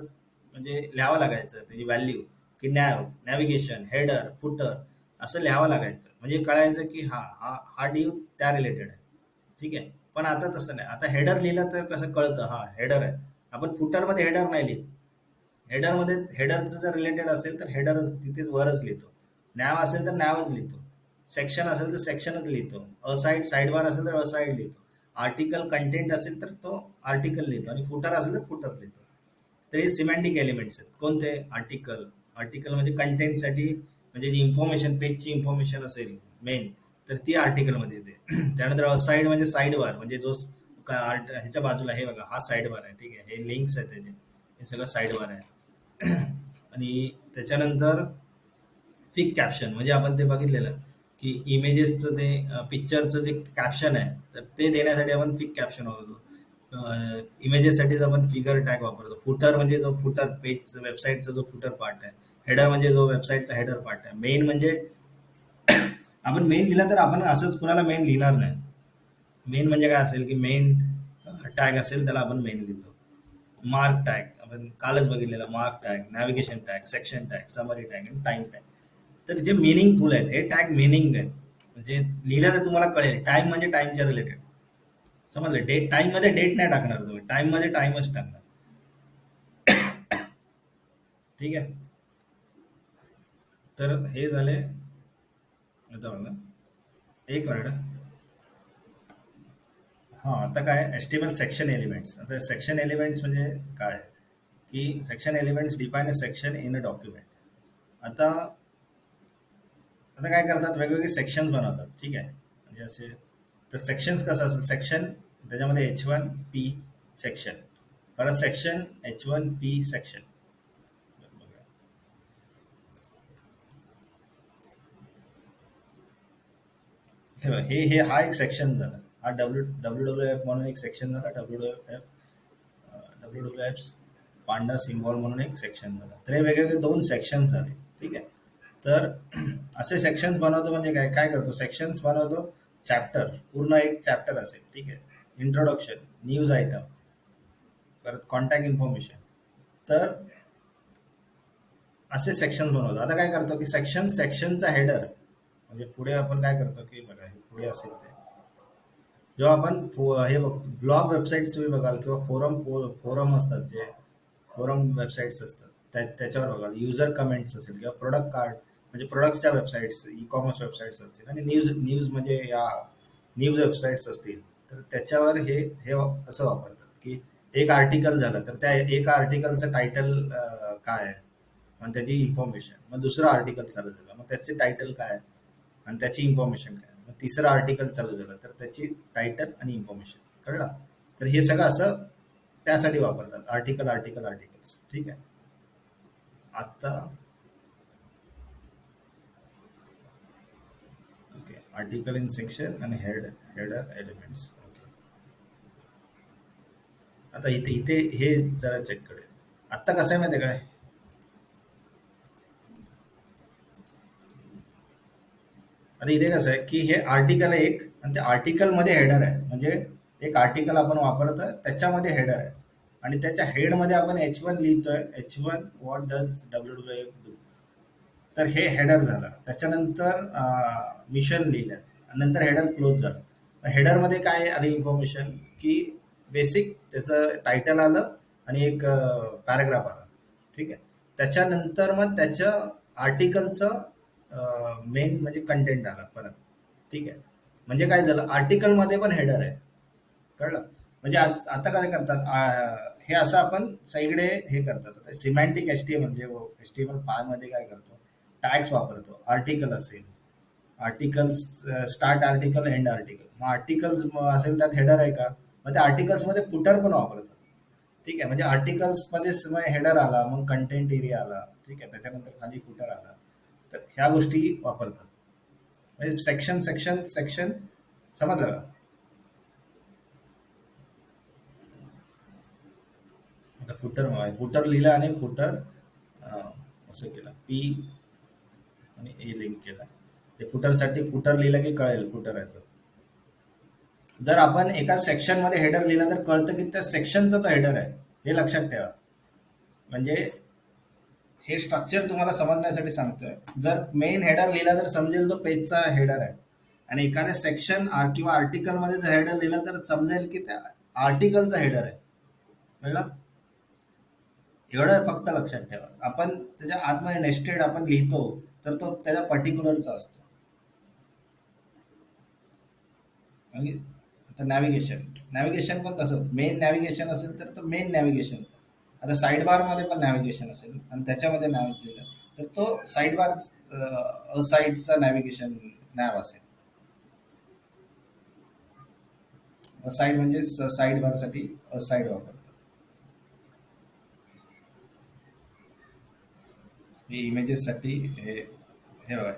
म्हणजे लिहावं लागायचं त्याची व्हॅल्यू, की नॅव्हिगेशन, हेडर, फुटर असं लिहावं लागायचं, म्हणजे कळायचं की हा हा हा डिव त्या रिलेटेड आहे, ठीक आहे. पण आता तसं नाही. आता हेडर लिहिलं तर कसं कळतं, हा हेडर आहे. आपण फुटरमध्ये हेडर नाही लिहित. हेडरमध्ये हेडरचं जर रिलेटेड असेल तर हेडर तिथेच वरच लिहितो. नॅव असेल तर नॅवच लिहितो. सेक्शन असेल तर सेक्शनच लिहितो. साईड बार असेल तर साईड लिहितो. आर्टिकल कंटेंट असेल तर तो आर्टिकल लिहितो आणि फुटर असेल तर फुटर लिहितो. तर हे सिमॅन्टिक एलिमेंट्स आहेत. कोणते? आर्टिकल म्हणजे कंटेंटसाठी, म्हणजे जी इन्फॉर्मेशन, पेजची इन्फॉर्मेशन असेल मेन, तर ती आर्टिकलमध्ये येते. त्यानंतर साईड म्हणजे साईड बार, म्हणजे जो ह्याच्या बाजूला, हे बघा हा साईड बार आहे, ठीक आहे, हे लिंक्स आहे त्याचे, हे सगळं साईड बार आहे. आणि त्याच्यानंतर फिक कॅप्शन, म्हणजे आपण ते बघितलेलं की इमेजेसचं ते पिक्चरचं जे कॅप्शन आहे, तर ते देण्यासाठी आपण फिक कॅप्शन वापरतो. इमेजेससाठीच आपण फिगर टॅग वापरतो. फुटर म्हणजे जो फुटर पेज, वेबसाईटचा जो फुटर पार्ट आहे. हेडर म्हणजे जो वेबसाईटचा हेडर पार्ट आहे. मेन म्हणजे आपण मेन लिहिला तर आपण असंच कुणाला मेन लिहिणार नाही. मेन म्हणजे काय असेल की मेन टॅग असेल त्याला आपण मेन लिहितो. मार्क टॅग आपण कालच बघितलेला, mark tag, navigation tag, section tag, summary tag आणि टाइम टॅग. तर जे मिनिंगफुल आहेत हे टॅग मिनिंग आहेत, म्हणजे लिहिलं तर तुम्हाला कळेल. टाइम म्हणजे टाइमच्या रिलेटेड, समजलं. टाइम मध्ये डेट नाही टाकणार तुम्ही, टाइम मध्ये टाइमच टाकणार, ठीक आहे. तर हे झाले. आता बघा, एक मिनिट. हा, आता काय HTML सेक्शन एलिमेंट्स. आता सेक्शन एलिमेंट्स म्हणजे काय, की section elements define a section in a document. आता आता काय करतात, वेगवेगळे सेक्शन्स बनवतात, ठीक आहे, म्हणजे असे. तर सेक्शन्स कसं असेल, सेक्शन त्याच्यामध्ये H1P सेक्शन, परत सेक्शन H1P सेक्शन. हे बघ, हे हे हा एक सेक्शन झाला. हा WWF म्हणून एक सेक्शन झाला. WWF पांडा सिम्बॉल म्हणून एक सेक्शन झाला. तर हे वेगवेगळे दोन सेक्शन्स झाले, ठीक आहे. तर असे सेक्शन्स बनवतो म्हणजे काय काय करतो, सेक्शन्स बनवतो. चॅप्टर, पूर्ण एक चॅप्टर असेल, ठीक आहे, इंट्रोडक्शन, न्यूज आयटम, परत कॉन्टॅक्ट इन्फॉर्मेशन. तर असे सेक्शन बनवतो. आता काय करतो की सेक्शनचा हेडर, म्हणजे पुढे आपण काय करतो की बघा, हे पुढे असेल ते, जेव्हा आपण हे बघ, ब्लॉग वेबसाईट्स तुम्ही बघाल किंवा फोरम असतात, जे फोरम वेबसाईट्स असतात, त्याच्यावर बघाल, युजर कमेंट्स असेल किंवा प्रोडक्ट कार्ड, म्हणजे प्रोडक्ट्सच्या वेबसाईट्स, ई कॉमर्स वेबसाईट्स असतील, आणि न्यूज म्हणजे या न्यूज वेबसाईट्स असतील तर त्याच्यावर हे हे असं वापरतात की एक आर्टिकल झालं तर त्या एका आर्टिकलचं टायटल काय आहे आणि त्याची इन्फॉर्मेशन, मग दुसरं आर्टिकल चालू झालं मग त्याचे टायटल काय आहे आणि त्याची इन्फॉर्मेशन काय, मग तिसरं आर्टिकल चालू झालं तर त्याची टायटल आणि इन्फॉर्मेशन. कळलं? तर हे सगळं असं त्यासाठी वापरतात, आर्टिकल आर्टिकल आर्टिकल्स. ठीक आहे. आता ओके, आर्टिकल इन सेक्शन आणि हेडर एलिमेंट्स. ओके, आता इथे इथे हे जरा चेक करूया. आत्ता कसं आहे माहिती आहे काय, आता इथे कसं आहे की हे आर्टिकल आहे एक आणि त्या आर्टिकलमध्ये हेडर आहे. म्हणजे एक आर्टिकल आपण वापरतोय त्याच्यामध्ये हेडर आहे आणि त्याच्या हेडमध्ये आपण H1 लिहितोय, H1 what does WWF do. तर हे हेडर झालं. त्याच्यानंतर मिशन लिहिलं, नंतर हेडर क्लोज झालं. हेडरमध्ये काय आली इन्फॉर्मेशन की बेसिक त्याचं टायटल आलं आणि एक पॅराग्राफ आला. ठीक आहे. त्याच्यानंतर मग त्याच्या आर्टिकलचं मेन म्हणजे कंटेंट आला परत. ठीक आहे. म्हणजे काय झालं, आर्टिकलमध्ये पण हेडर आहे. कळलं? म्हणजे आज आता काय करतात, हे असं आपण सगळीकडे हे करतात. सिमॅन्टिक एचटीएमएल म्हणजे HTML5 मध्ये काय करतो, टॅग्स वापरतो. आर्टिकल असेल, articles, start article, end article. मग आर्टिकल्स असेल त्यात हेडर आहे का, मग त्या आर्टिकल्समध्ये फुटर पण वापरतात. ठीक आहे. म्हणजे आर्टिकल्समध्ये हेडर आला, मग कंटेंट एरिया आला. ठीक आहे. त्याच्यानंतर खाली फुटर आला. तर ह्या गोष्टी वापरतात. म्हणजे सेक्शन सेक्शन सेक्शन. समजलं का? आता फुटर फुटर लिहिला आणि फुटर असं केलं, पी आणि ए लिंक केला. ते फुटरसाठी फुटर लिहिलं की कळेल फुटर आहे तो. जर आपण एका सेक्शन मध्ये हेडर लिहिला तर कळतं की त्या सेक्शनचा तो हेडर आहे, हे लक्षात ठेवा. म्हणजे हे स्ट्रक्चर तुम्हाला समजण्यासाठी सांगतोय. जर मेन हेडर लिहिला तर समजेल तो पेजचा हेडर आहे, आणि एखाद्या सेक्शन किंवा आर्टिकल मध्ये जर हेडर लिहिला तर समजेल की त्या आर्टिकलचा हेडर आहे. कळलं? एवढं फक्त लक्षात ठेवा. आपण त्याच्या आतमध्ये नेस्टेड आपण लिहितो तर तो त्याच्या पर्टिक्युलरचा असतो. आणि आता नॅव्हिगेशन, नॅव्हिगेशन पण तसंच. मेन नॅव्हिगेशन असेल तर मेन नॅव्हिगेशन. आता साईड बार मध्ये पण नॅव्हिगेशन असेल आणि त्याच्यामध्ये नाव लिहिलं तर तो साईड बार साईडचा नॅव्हिगेशन नॅव असेल. साईड म्हणजे साईड बार साठी साईड वापरतात. हे इमेजेस साठी हे हे बघा,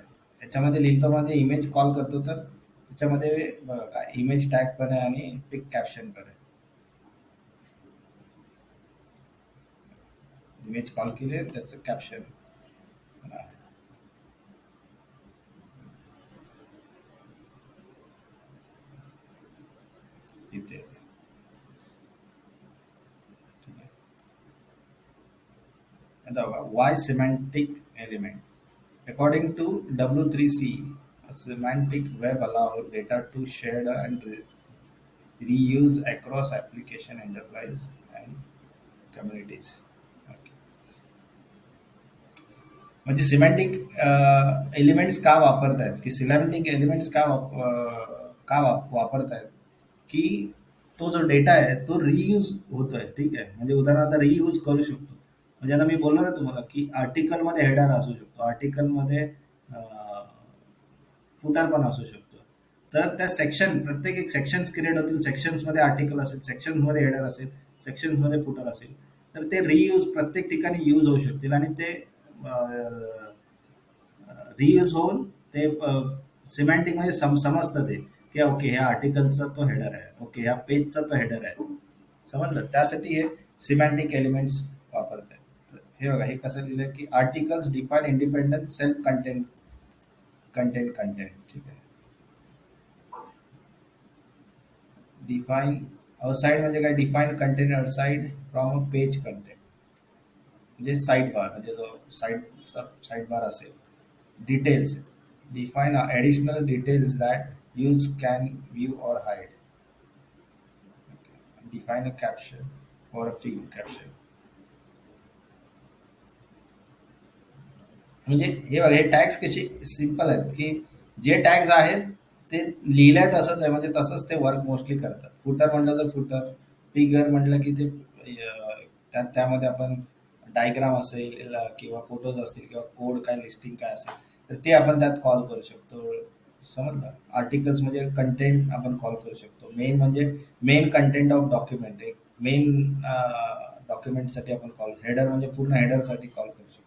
याच्यामध्ये लिहितो म्हणजे इमेज कॉल करतो तर त्याच्यामध्ये बघा काय इमेज टॅग पण आहे आणि पिक कॅप्शन पण आहे. इमेज कॉल केले त्याचं कॅप्शन इथे. आता बघा, why semantic element. According to W3C, a semantic web allows data to shared and reuse across application, enterprise, and communities. Okay. म्हणजे सिमॅन्टिक एलिमेंट्स का वापरतायत, की सिमॅन्टिक एलिमेंट्स वापरतायत की तो जो डेटा आहे तो रियूज होतोय. ठीक आहे. म्हणजे उदाहरणार्थ रियूज करू शकतो. म्हणजे आता मी बोललो ना तुम्हाला की आर्टिकलमध्ये हेडर असू शकतो, आर्टिकलमध्ये फुटर पण असू शकतो. तर त्या सेक्शन, प्रत्येक एक सेक्शन्स क्रिएट होतील. सेक्शन्समध्ये आर्टिकल असेल, सेक्शन्समध्ये हेडर असेल, सेक्शन्समध्ये फुटर असेल. तर ते रियूज प्रत्येक ठिकाणी यूज होऊ शकतील आणि ते रियूज होऊन ते सिमॅन्टिक म्हणजे समजतं ते की ओके ह्या आर्टिकलचा तो हेडर आहे, ओके ह्या पेजचा तो हेडर आहे. समजलं? त्यासाठी हे सिमॅन्टिक एलिमेंट्स वापरत आहेत. हे बघा, हे कसं लिहिलं की articles define independent self content content. ठीक आहे. डिफाईन आउटसाइड म्हणजे काय, define content outside from a page content. म्हणजे साईड बार, म्हणजे जो साईड बार असेल. Details, define additional details that use can view or hide. Define a caption or a field caption. म्हणजे हे बघा, हे टॅग्स कसे सिंपल आहेत की जे टॅग्स आहेत ते लिहिलंय तसंच आहे, म्हणजे तसंच ते वर्क मोस्टली करतात. फुटर म्हटलं तर फुटर, फिगर म्हटलं की ते त्यामध्ये आपण डायग्राम असेल किंवा फोटोज असतील किंवा कोड काय लिस्टिंग काय असेल तर ते आपण त्यात कॉल करू शकतो. समजलं. आर्टिकल्स म्हणजे कंटेंट आपण कॉल करू शकतो. मेन म्हणजे मेन कंटेंट ऑफ डॉक्युमेंट, एक मेन डॉक्युमेंटसाठी आपण कॉल, हेडर म्हणजे पूर्ण हेडरसाठी कॉल करू शकतो.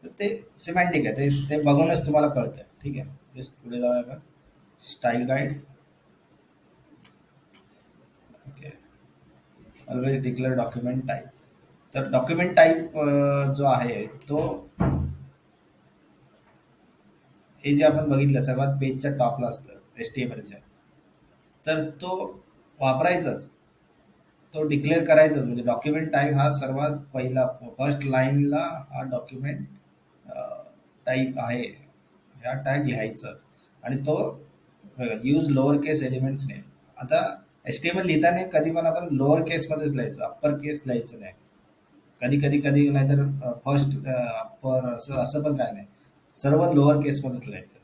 तर ते सिमॅन्टिक आहे, ते ते बघूनच तुम्हाला कळतंय. ठीक आहे, जस्ट पुढे जाऊया आपण. Style guide. Okay. Always declare document type. तर डॉक्युमेंट टाईप जो आहे तो, हे जे आपण बघितलं सर्वात पेजच्या टॉपला असतं एच टी एम एलच्या, तर तो वापरायचाच, तो डिक्लेअर करायचाच. म्हणजे डॉक्युमेंट टाईप हा सर्वात पहिला फर्स्ट लाईनला हा डॉक्युमेंट टाईप आहे, ह्या टॅग लिहायचाच. आणि तो यूज लोअर केस एलिमेंट्स नेम. आता एच टी एम एल लिहिताना कधी पण आपण लोअर केसमध्येच लिहायचं, अप्पर केस लिहायचं नाही. कधी कधी कधी नाहीतर फर्स्ट अप्पर असं असं पण काय नाही, सर्व लोअर केसमध्येच लिहायचं.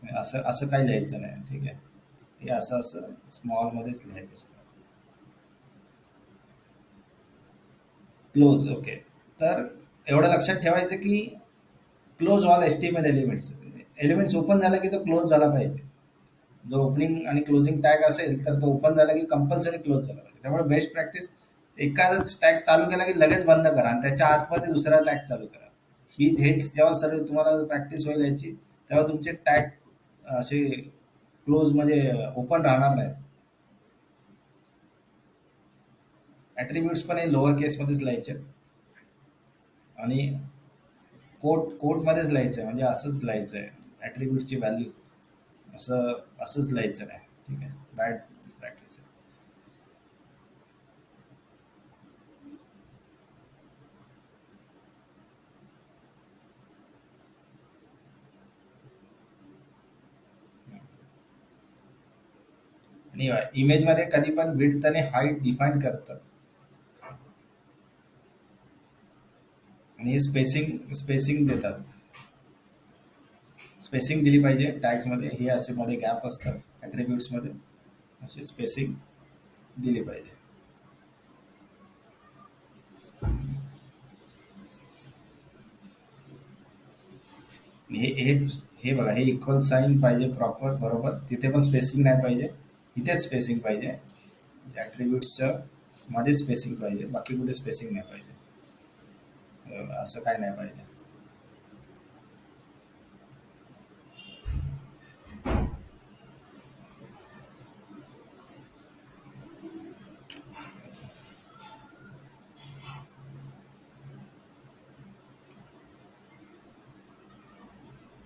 असं असं काही लिहायचं नाही. ठीक आहे, हे असं असं स्मॉलमध्येच लिहायचं असतं. क्लोज. ओके. तर एवढं लक्षात ठेवायचं की close all H T M L elements. Elements open झाला की तो क्लोज झाला पाहिजे. जो ओपनिंग आणि क्लोजिंग टॅग असेल तर तो ओपन झाला की कंपल्सरी क्लोज झाला पाहिजे. त्यामुळे बेस्ट प्रॅक्टिस, एखादाच टॅग चालू केला की लगेच बंद करा आणि त्याच्या आतमध्ये दुसरा टॅग चालू करा. ही हेच जेव्हा सर्व तुम्हाला प्रॅक्टिस होईल याची, तेव्हा तुमचे टॅग असे क्लोज म्हणजे ओपन राहणार नाहीत. ॲट्रिब्यूट्स पण हे लोअर केसमध्येच लिहायचे आणि कोटमध्येच लिहायचं आहे, म्हणजे असंच लिहायचं आहे. ॲट्रिब्यूट्सची व्हॅल्यू असं असंच लिहायचं नाही. ठीक आहे, बॅड प्रॅक्टिस आहे. आणि इमेजमध्ये कधी पण विड्थ आणि हाईट डिफाईन करतात. आणि स्पेसिंग स्पेसिंग देतात. स्पेसिंग दिली पाहिजे टॅग्समध्ये. हे असे मध्ये गॅप असतात ॲट्रिब्यूट्समध्ये, अशी स्पेसिंग दिली पाहिजे. हे हे हे बघा, हे इक्वल साईन पाहिजे प्रॉपर, बरोबर. तिथे पण स्पेसिंग नाही पाहिजे, इथेच स्पेसिंग पाहिजे. ॲट्रिब्यूट्सच्या मध्ये स्पेसिंग पाहिजे, बाकी कुठे स्पेसिंग नाही पाहिजे. असं काय नाही पाहिजे.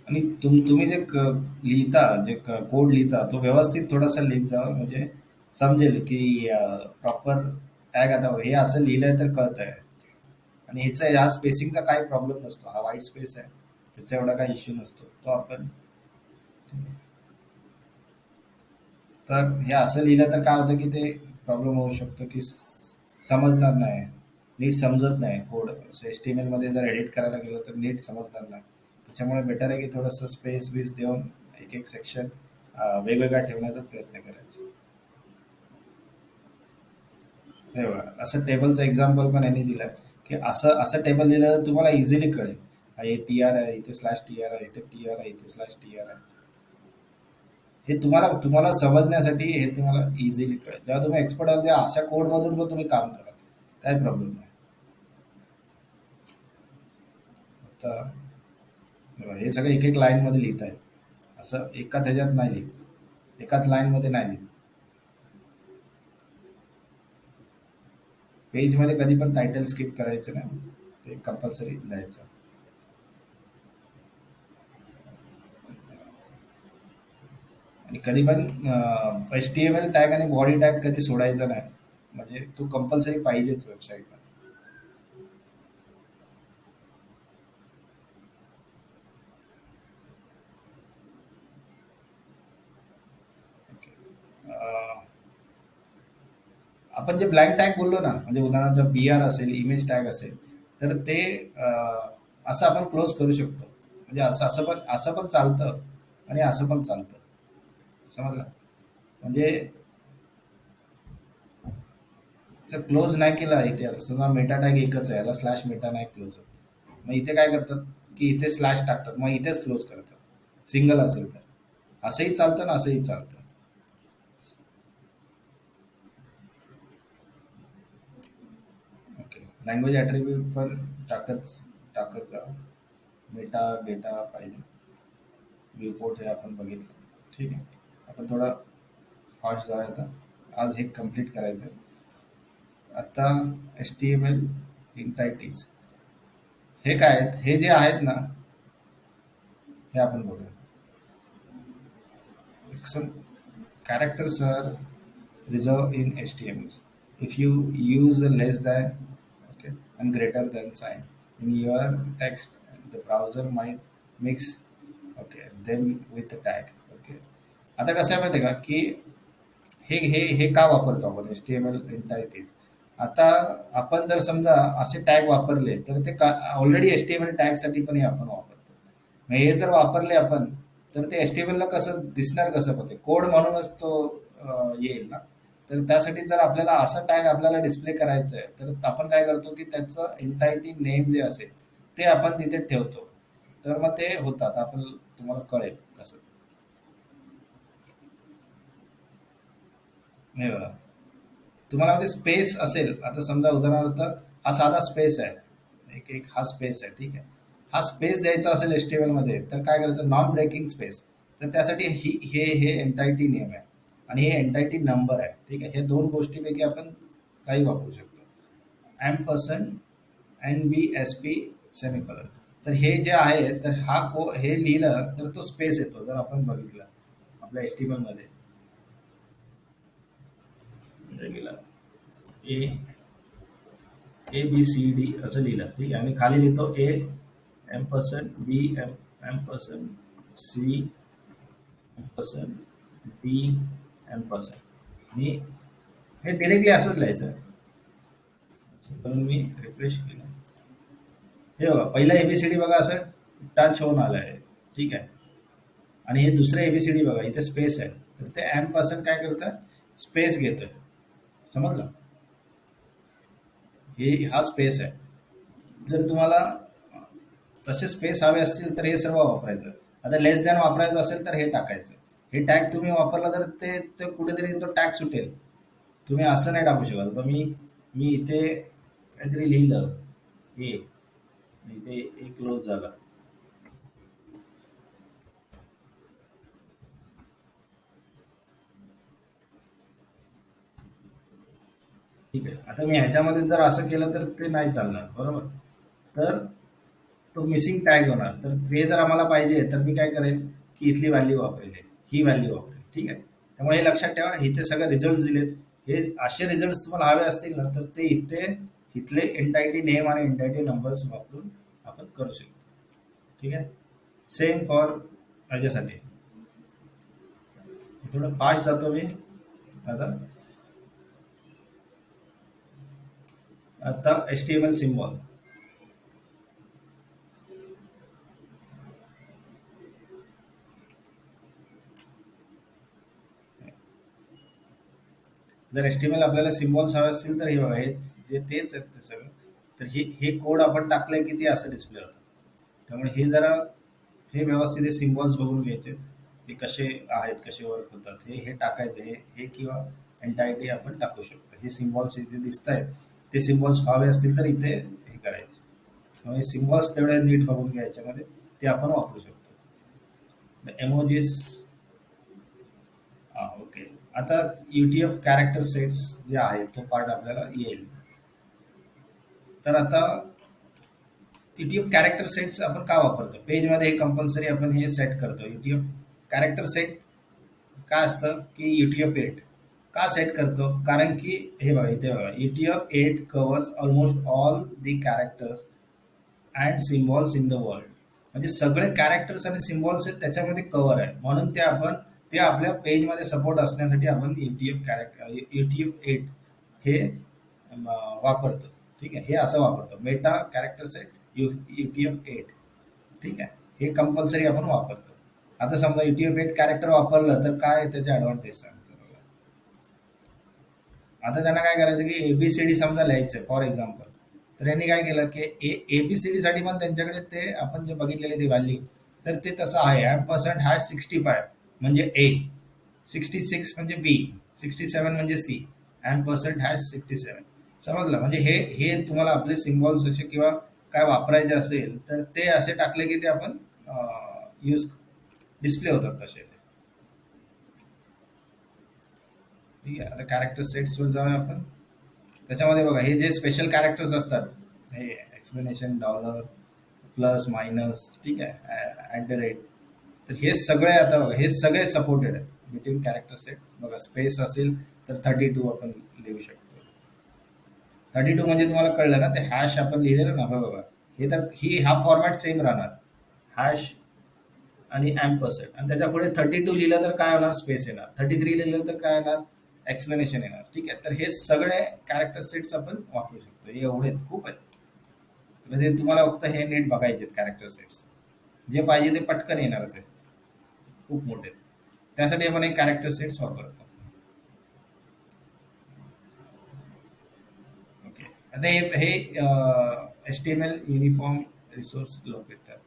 आणि तुम्ही जे लिहिता, जे कोड लिहिता तो व्यवस्थित थोडासा लिहित जा, म्हणजे समजेल की प्रॉपर टॅग आता हे असं लिहिलंय तर कळत आहे. आणि ह्याचा ह्या स्पेसिंगचा काही प्रॉब्लेम नसतो, हा व्हाईट स्पेस आहे त्याचा एवढा काही इश्यू नसतो तो आपण. तर हे असं लिहिलं तर काय होतं की ते प्रॉब्लेम होऊ शकतो की समजणार नाही, नीट समजत नाही कोड. एच टी एम एलमध्ये जर एडिट करायला गेलं तर नीट समजणार नाही. त्याच्यामुळे बेटर आहे की थोडंसं स्पेस बीस देऊन एक एक सेक्शन वेगवेगळा ठेवण्याचा प्रयत्न करायचा. हे बघा, असं टेबलचं एक्झाम्पल पण यांनी दिलं की असं असं टेबल दिलं तर तुम्हाला इझिली कळेल. हे टी आर आहे, इथे स्लॅश टी आर आहे, इथे टी आर आहे, इथे स्लॅश टी आर आहे. हे तुम्हाला तुम्हाला समजण्यासाठी हे तुम्हाला इझिली कळेल. जेव्हा तुम्ही एक्सपर्ट आहात तेव्हा अशा कोडमधून पण तुम्ही काम कराल, काही प्रॉब्लेम नाही. आता बघा, हे सगळं एक एक लाईनमध्ये लिहित आहेत, असं एकाच ह्याच्यात नाही लिहित, एकाच लाईनमध्ये नाही लिहित. पेजमध्ये कधी पण टायटल स्किप करायचं नाही, ते कंपल्सरी लिहायचं. आणि कधी पण H T M L tag आणि बॉडी टॅग कधी सोडायचा नाही, म्हणजे तो कंपल्सरी पाहिजेच वेबसाईटमध्ये. आपण जे ब्लँक टॅग बोललो ना, म्हणजे उदाहरणार्थ बी आर असेल, इमेज टॅग असेल, तर ते असं आपण क्लोज करू शकतो. म्हणजे असं असं पण चालतं. आणि असं पण चालतं. समजलं? म्हणजे जर क्लोज नाही केला इथे, आता समजा मेटा टॅग एकच आहे, याला स्लॅश मेटा नाही क्लोज होत, मग इथे काय करतात की इथे स्लॅश टाकतात, मग इथेच क्लोज करतात सिंगल असेल तर. असंही चालतं ना असंही चालतं. ओके, लँग्वेज ॲट्रिब्यूट पण टाकत टाकत जा. मेटा डेटा पाहिजे, रिपोर्ट हे आपण बघितलं. ठीक आहे, आपण थोडा फास्ट जाऊया आता. आज हे कम्प्लीट करायचं आहे. आता HTML इंटायटीज हे काय आहेत, हे जे आहेत ना, हे आपण बघूया. Some characters are reserved in HTML. If you use a less than, okay, and greater than sign in your text, the browser might mix, okay, them with the tag. Okay. आता कसं आहे माहिती आहे का की हे हे हे का वापरतो आपण HTML एंटाइटीज. आता आपण जर समजा असे टॅग वापरले तर ते ऑलरेडी HTML टॅग साठी पण हे आपण वापरतो. मग हे जर वापरले आपण तर ते HTML ला कसं दिसणार, कसं पण ते कोड म्हणूनच तो येईल ना. तर त्यासाठी जर आपल्याला असं टॅग आपल्याला डिस्प्ले करायचं आहे तर आपण काय करतो की त्याचं एंटायटी नेम जे असेल ते आपण तिथे ठेवतो. तर मग ते होतात, आपण तुम्हाला कळेल कसं. हे बघा, तुम्हाला मध्ये स्पेस असेल, आता समजा उदाहरणार्थ हा साधा स्पेस आहे, एक एक हा स्पेस आहे, ठीक आहे. हा स्पेस द्यायचा असेल HTML मध्ये तर काय करायचं, नॉन ब्रेकिंग स्पेस. तर त्यासाठी हे एंटायटी नेम आहे आणि हे एंटायटी नंबर आहे, ठीक आहे. हे दोन गोष्टीपैकी आपण काही वापरू शकतो. MNBSP semicolon. तर हे जे आहे तर हे लिहिलं तर तो स्पेस येतो जर आपण बघितलं आपल्या HTML मध्ये. रेग्युलर ABCD असं लिहिलं, ठीक आहे. आणि खाली लिहितो A, M%, B, M%, C, M%, D, M%. मी हे डिरेक्टली असंच लिहायचं. म्हणून मी रिफ्रेश केलं. हे बघा, पहिला ABCD बघा असं टच होऊन आलं आहे, ठीक आहे. आणि हे दुसरं ABCD बघा, इथे स्पेस आहे. तर ते M% काय करतं, स्पेस घेतोय. समजलं? हा स्पेस आहे. जर तुम्हाला तसे स्पेस हवे असतील तर हे सर्व वापरायचं. आता लेस दॅन वापरायचं असेल तर हे टाकायचं. हे टॅग तुम्ही वापरला तर ते कुठेतरी तो टॅग सुटेल. तुम्ही असं नाही टाकू शकत. पण मी मी इथे काहीतरी लिहिलं हे, इथे एक क्लोज झाला. ठीक आहे, आता मी ह्याच्यामध्ये जर असं केलं तर ते नाही चालणार, बरोबर. तर तो मिसिंग टॅग होणार. तर ते जर आम्हाला पाहिजे तर मी काय करेल की इथली व्हॅल्यू वापरेल, ही व्हॅल्यू वापरेल, ठीक आहे. त्यामुळे हे लक्षात ठेवा, इथे सगळे रिझल्ट दिलेत. हे असे रिझल्ट तुम्हाला हवे असतील ना तर ते इथले एंटायटी नेम आणि एंटायटी नंबर्स वापरून आपण करू शकतो, ठीक आहे. सेम फॉर ह्याच्यासाठी. थोडं फास्ट जातो मी आता. आता HTML सिम्बॉल. जर HTML आपल्याला सिम्बॉल्स हवे असतील तर हे बघा, हे जे तेच आहेत ते सगळं. तर हे कोड आपण टाकलंय की ते असं डिस्प्ले होतं. त्यामुळे हे जरा हे व्यवस्थित हे सिम्बॉल्स बघून घ्यायचे, ते कसे आहेत, कसे वर्क होतात, हे टाकायचं. हे किंवा एंटायटी आपण टाकू शकतो. हे सिम्बॉल्स इथे दिसत आहेत, ते सिम्बॉल्स हवे असतील तर इथे हे करायचं. त्यामुळे सिम्बॉल्स तेवढे नीट बघून घ्यायच्यामध्ये ते आपण वापरू शकतो. एमोजीस. हा, ओके. आता UTF कॅरेक्टर सेट्स जे आहेत तो पार्ट आपल्याला येईल. तर आता UTF कॅरेक्टर सेट्स आपण का वापरतो, पेजमध्ये हे कंपल्सरी आपण हे सेट करतो. UTF कॅरेक्टर सेट काय असतं की UTF-8 का सेट करतो, कारण की हे बघा इथे बघा, UTF-8 covers almost all the characters and symbols in the world. म्हणजे सगळे कॅरेक्टर्स आणि सिम्बॉल्स आहेत त्याच्यामध्ये कव्हर आहे, म्हणून ते आपल्या पेजमध्ये सपोर्ट असण्यासाठी आपण UTF-8 हे वापरतो, ठीक आहे. हे असं वापरतो, मेटा कॅरेक्टर सेट UTF-8, ठीक आहे. हे कंपल्सरी आपण वापरतो. आता समजा इटिओपिएट कॅरेक्टर वापरलं तर काय त्याचे ऍडव्हान्टेज सांगतो बघा. आता त्यांना काय करायचं की एबीसीडी समजा लिहायचं फॉर एक्झाम्पल, तर यांनी काय केलं की एबीसीडी साठी पण त्यांच्याकडे ते आपण जे बघितलेले ते व्हॅल्यू, तर ते तसं आहे. ॲम्परसँड हॅश 65 म्हणजे ए, 66 म्हणजे बी, 67 म्हणजे सी, ॲम्परसँड हॅश 67. समजलं? म्हणजे हे हे तुम्हाला आपले सिम्बॉल्स असे किंवा काय वापरायचे असेल तर ते असे टाकले की ते आपण यूज डिस्प्ले होतात तसे ते. ठीक आहे. आता कॅरेक्टर सेट्सवर जाऊया आपण. त्याच्यामध्ये बघा हे जे स्पेशल कॅरेक्टर्स असतात, हे एक्सप्लेनेशन, डॉलर, प्लस, मायनस, ठीक आहे, ॲट द रेट, तर हे सगळे आता बघा हे सगळे सपोर्टेड आहेत बिटवीन कॅरेक्टर सेट. बघा स्पेस असेल तर 32 आपण लिहू शकतो. 32 म्हणजे तुम्हाला कळलं ना, ते हॅश आपण लिहिलेलं ना, हे बघा हे तर हा फॉर्मॅट सेम राहणार, हॅश आणि ॲम्परसँड, आणि त्याच्या पुढे 32 लिहिलं तर काय होणार, स्पेस येणार. 33 लिहिलं तर काय येणार, एक्सप्लेनेशन येणार. ठीक आहे. तर हे सगळे कॅरेक्टर सेट्स आपण वापरू शकतो. हे एवढे खूप आहेत. म्हणजे तुम्हाला फक्त हे नीट बघायचे कॅरेक्टर सेट्स, जे पाहिजे ते पटकन येणार ते, खूप मोठे. त्यासाठी आपण एक कॅरेक्टर सेट्स वापरतो. ओके. आता हे H T M L uniform resource locator,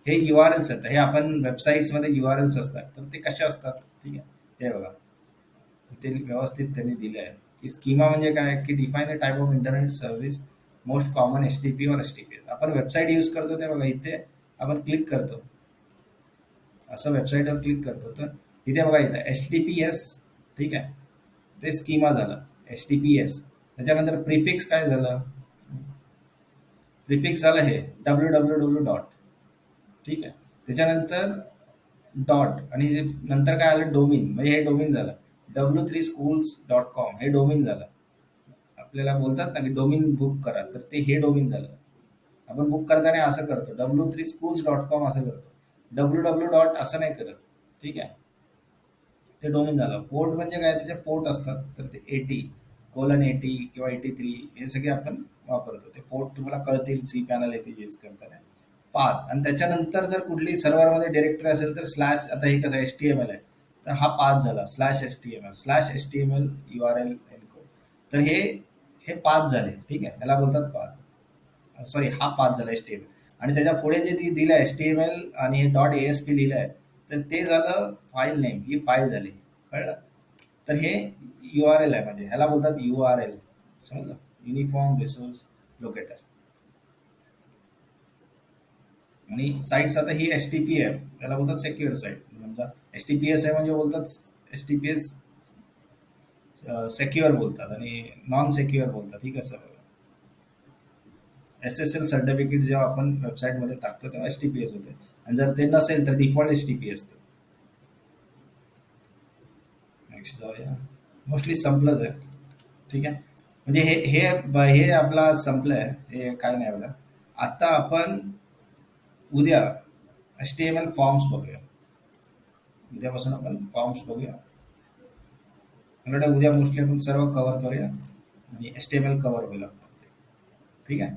हे URLs आहेत. हे आपण वेबसाईट्समध्ये URLs असतात, तर ते कसे असतात, ठीक आहे. हे बघा इथे व्यवस्थित त्यांनी दिले आहे की स्कीमा म्हणजे काय, की define a type of internet service most common HTTP और HTTPS. आपण वेबसाईट यूज करतो ते बघा इथे आपण क्लिक करतो, असं वेबसाईटवर क्लिक करतो तर इथे बघा इथं HTTPS, ठीक आहे, ते स्कीमा झालं HTTPS. त्याच्यानंतर प्रिफिक्स काय झालं, प्रिफिक्स झालं हे www डॉट, ठीक आहे. त्याच्यानंतर डॉट, आणि नंतर काय आलं, डोमिन, म्हणजे हे डोमिन झालं. W3schools.com हे डोमिन झालं. आपल्याला बोलतात ना की डोमिन बुक करा, तर ते हे डोमिन झालं. आपण बुक करताना असं करतो, W3schools.com असं करतो, WW डॉट असं नाही करत. ठीक आहे. ते डोमेन झालं. पोर्ट म्हणजे काय, त्याचे पोर्ट असतात, तर ते 80:80 किंवा 83 हे सगळे आपण वापरतो. ते पोर्ट तुम्हाला कळतील सी पॅनल येथे यूज करताना. पाथ, आणि त्याच्यानंतर जर कुठली सर्व्हरमध्ये डिरेक्टरी असेल तर स्लॅश, आता हे कसं HTML आहे तर हा पाथ झाला /HTML URL एन्कोड. तर हे पाथ झाले. ठीक आहे, याला बोलतात पाथ. सॉरी, हा पाथ झाला HTML. आणि त्याच्या पुढे जे ती दिलं HTML आणि हे .asp लिहिलं आहे, तर ते झालं फाईल नेम, ही फाईल झाली. कळलं? तर हे URL आहे, म्हणजे ह्याला बोलतात URL. समजलं? Uniform resource locator. आणि साईट्स, आता ही HTTP आहे, त्याला बोलतात सेक्युअर साईट. समजा HTTPS आहे म्हणजे बोलतात HTTPS सेक्युअर बोलतात, आणि नॉन सेक्युअर बोलतात. ही कसं, SSL सर्टिफिकेट जेव्हा आपण वेबसाईटमध्ये टाकतो तेव्हा HTTPS होते, आणि जर ते नसेल तर डिफॉल्ट HTTP असतं. नेक्स्ट जाऊया. मोस्टली संपलंच आहे. ठीक आहे. म्हणजे हे हे हे आपला संपलंय, हे काय नाही एवढं. आता आपण उद्या HTML फॉर्म्स बघूया. उद्यापासून आपण फॉर्म्स बघूया. मला वाटतं उद्या मोस्टली आपण सर्व कव्हर करूया, आणि HTML कव्हर होईल आपण. ठीक आहे.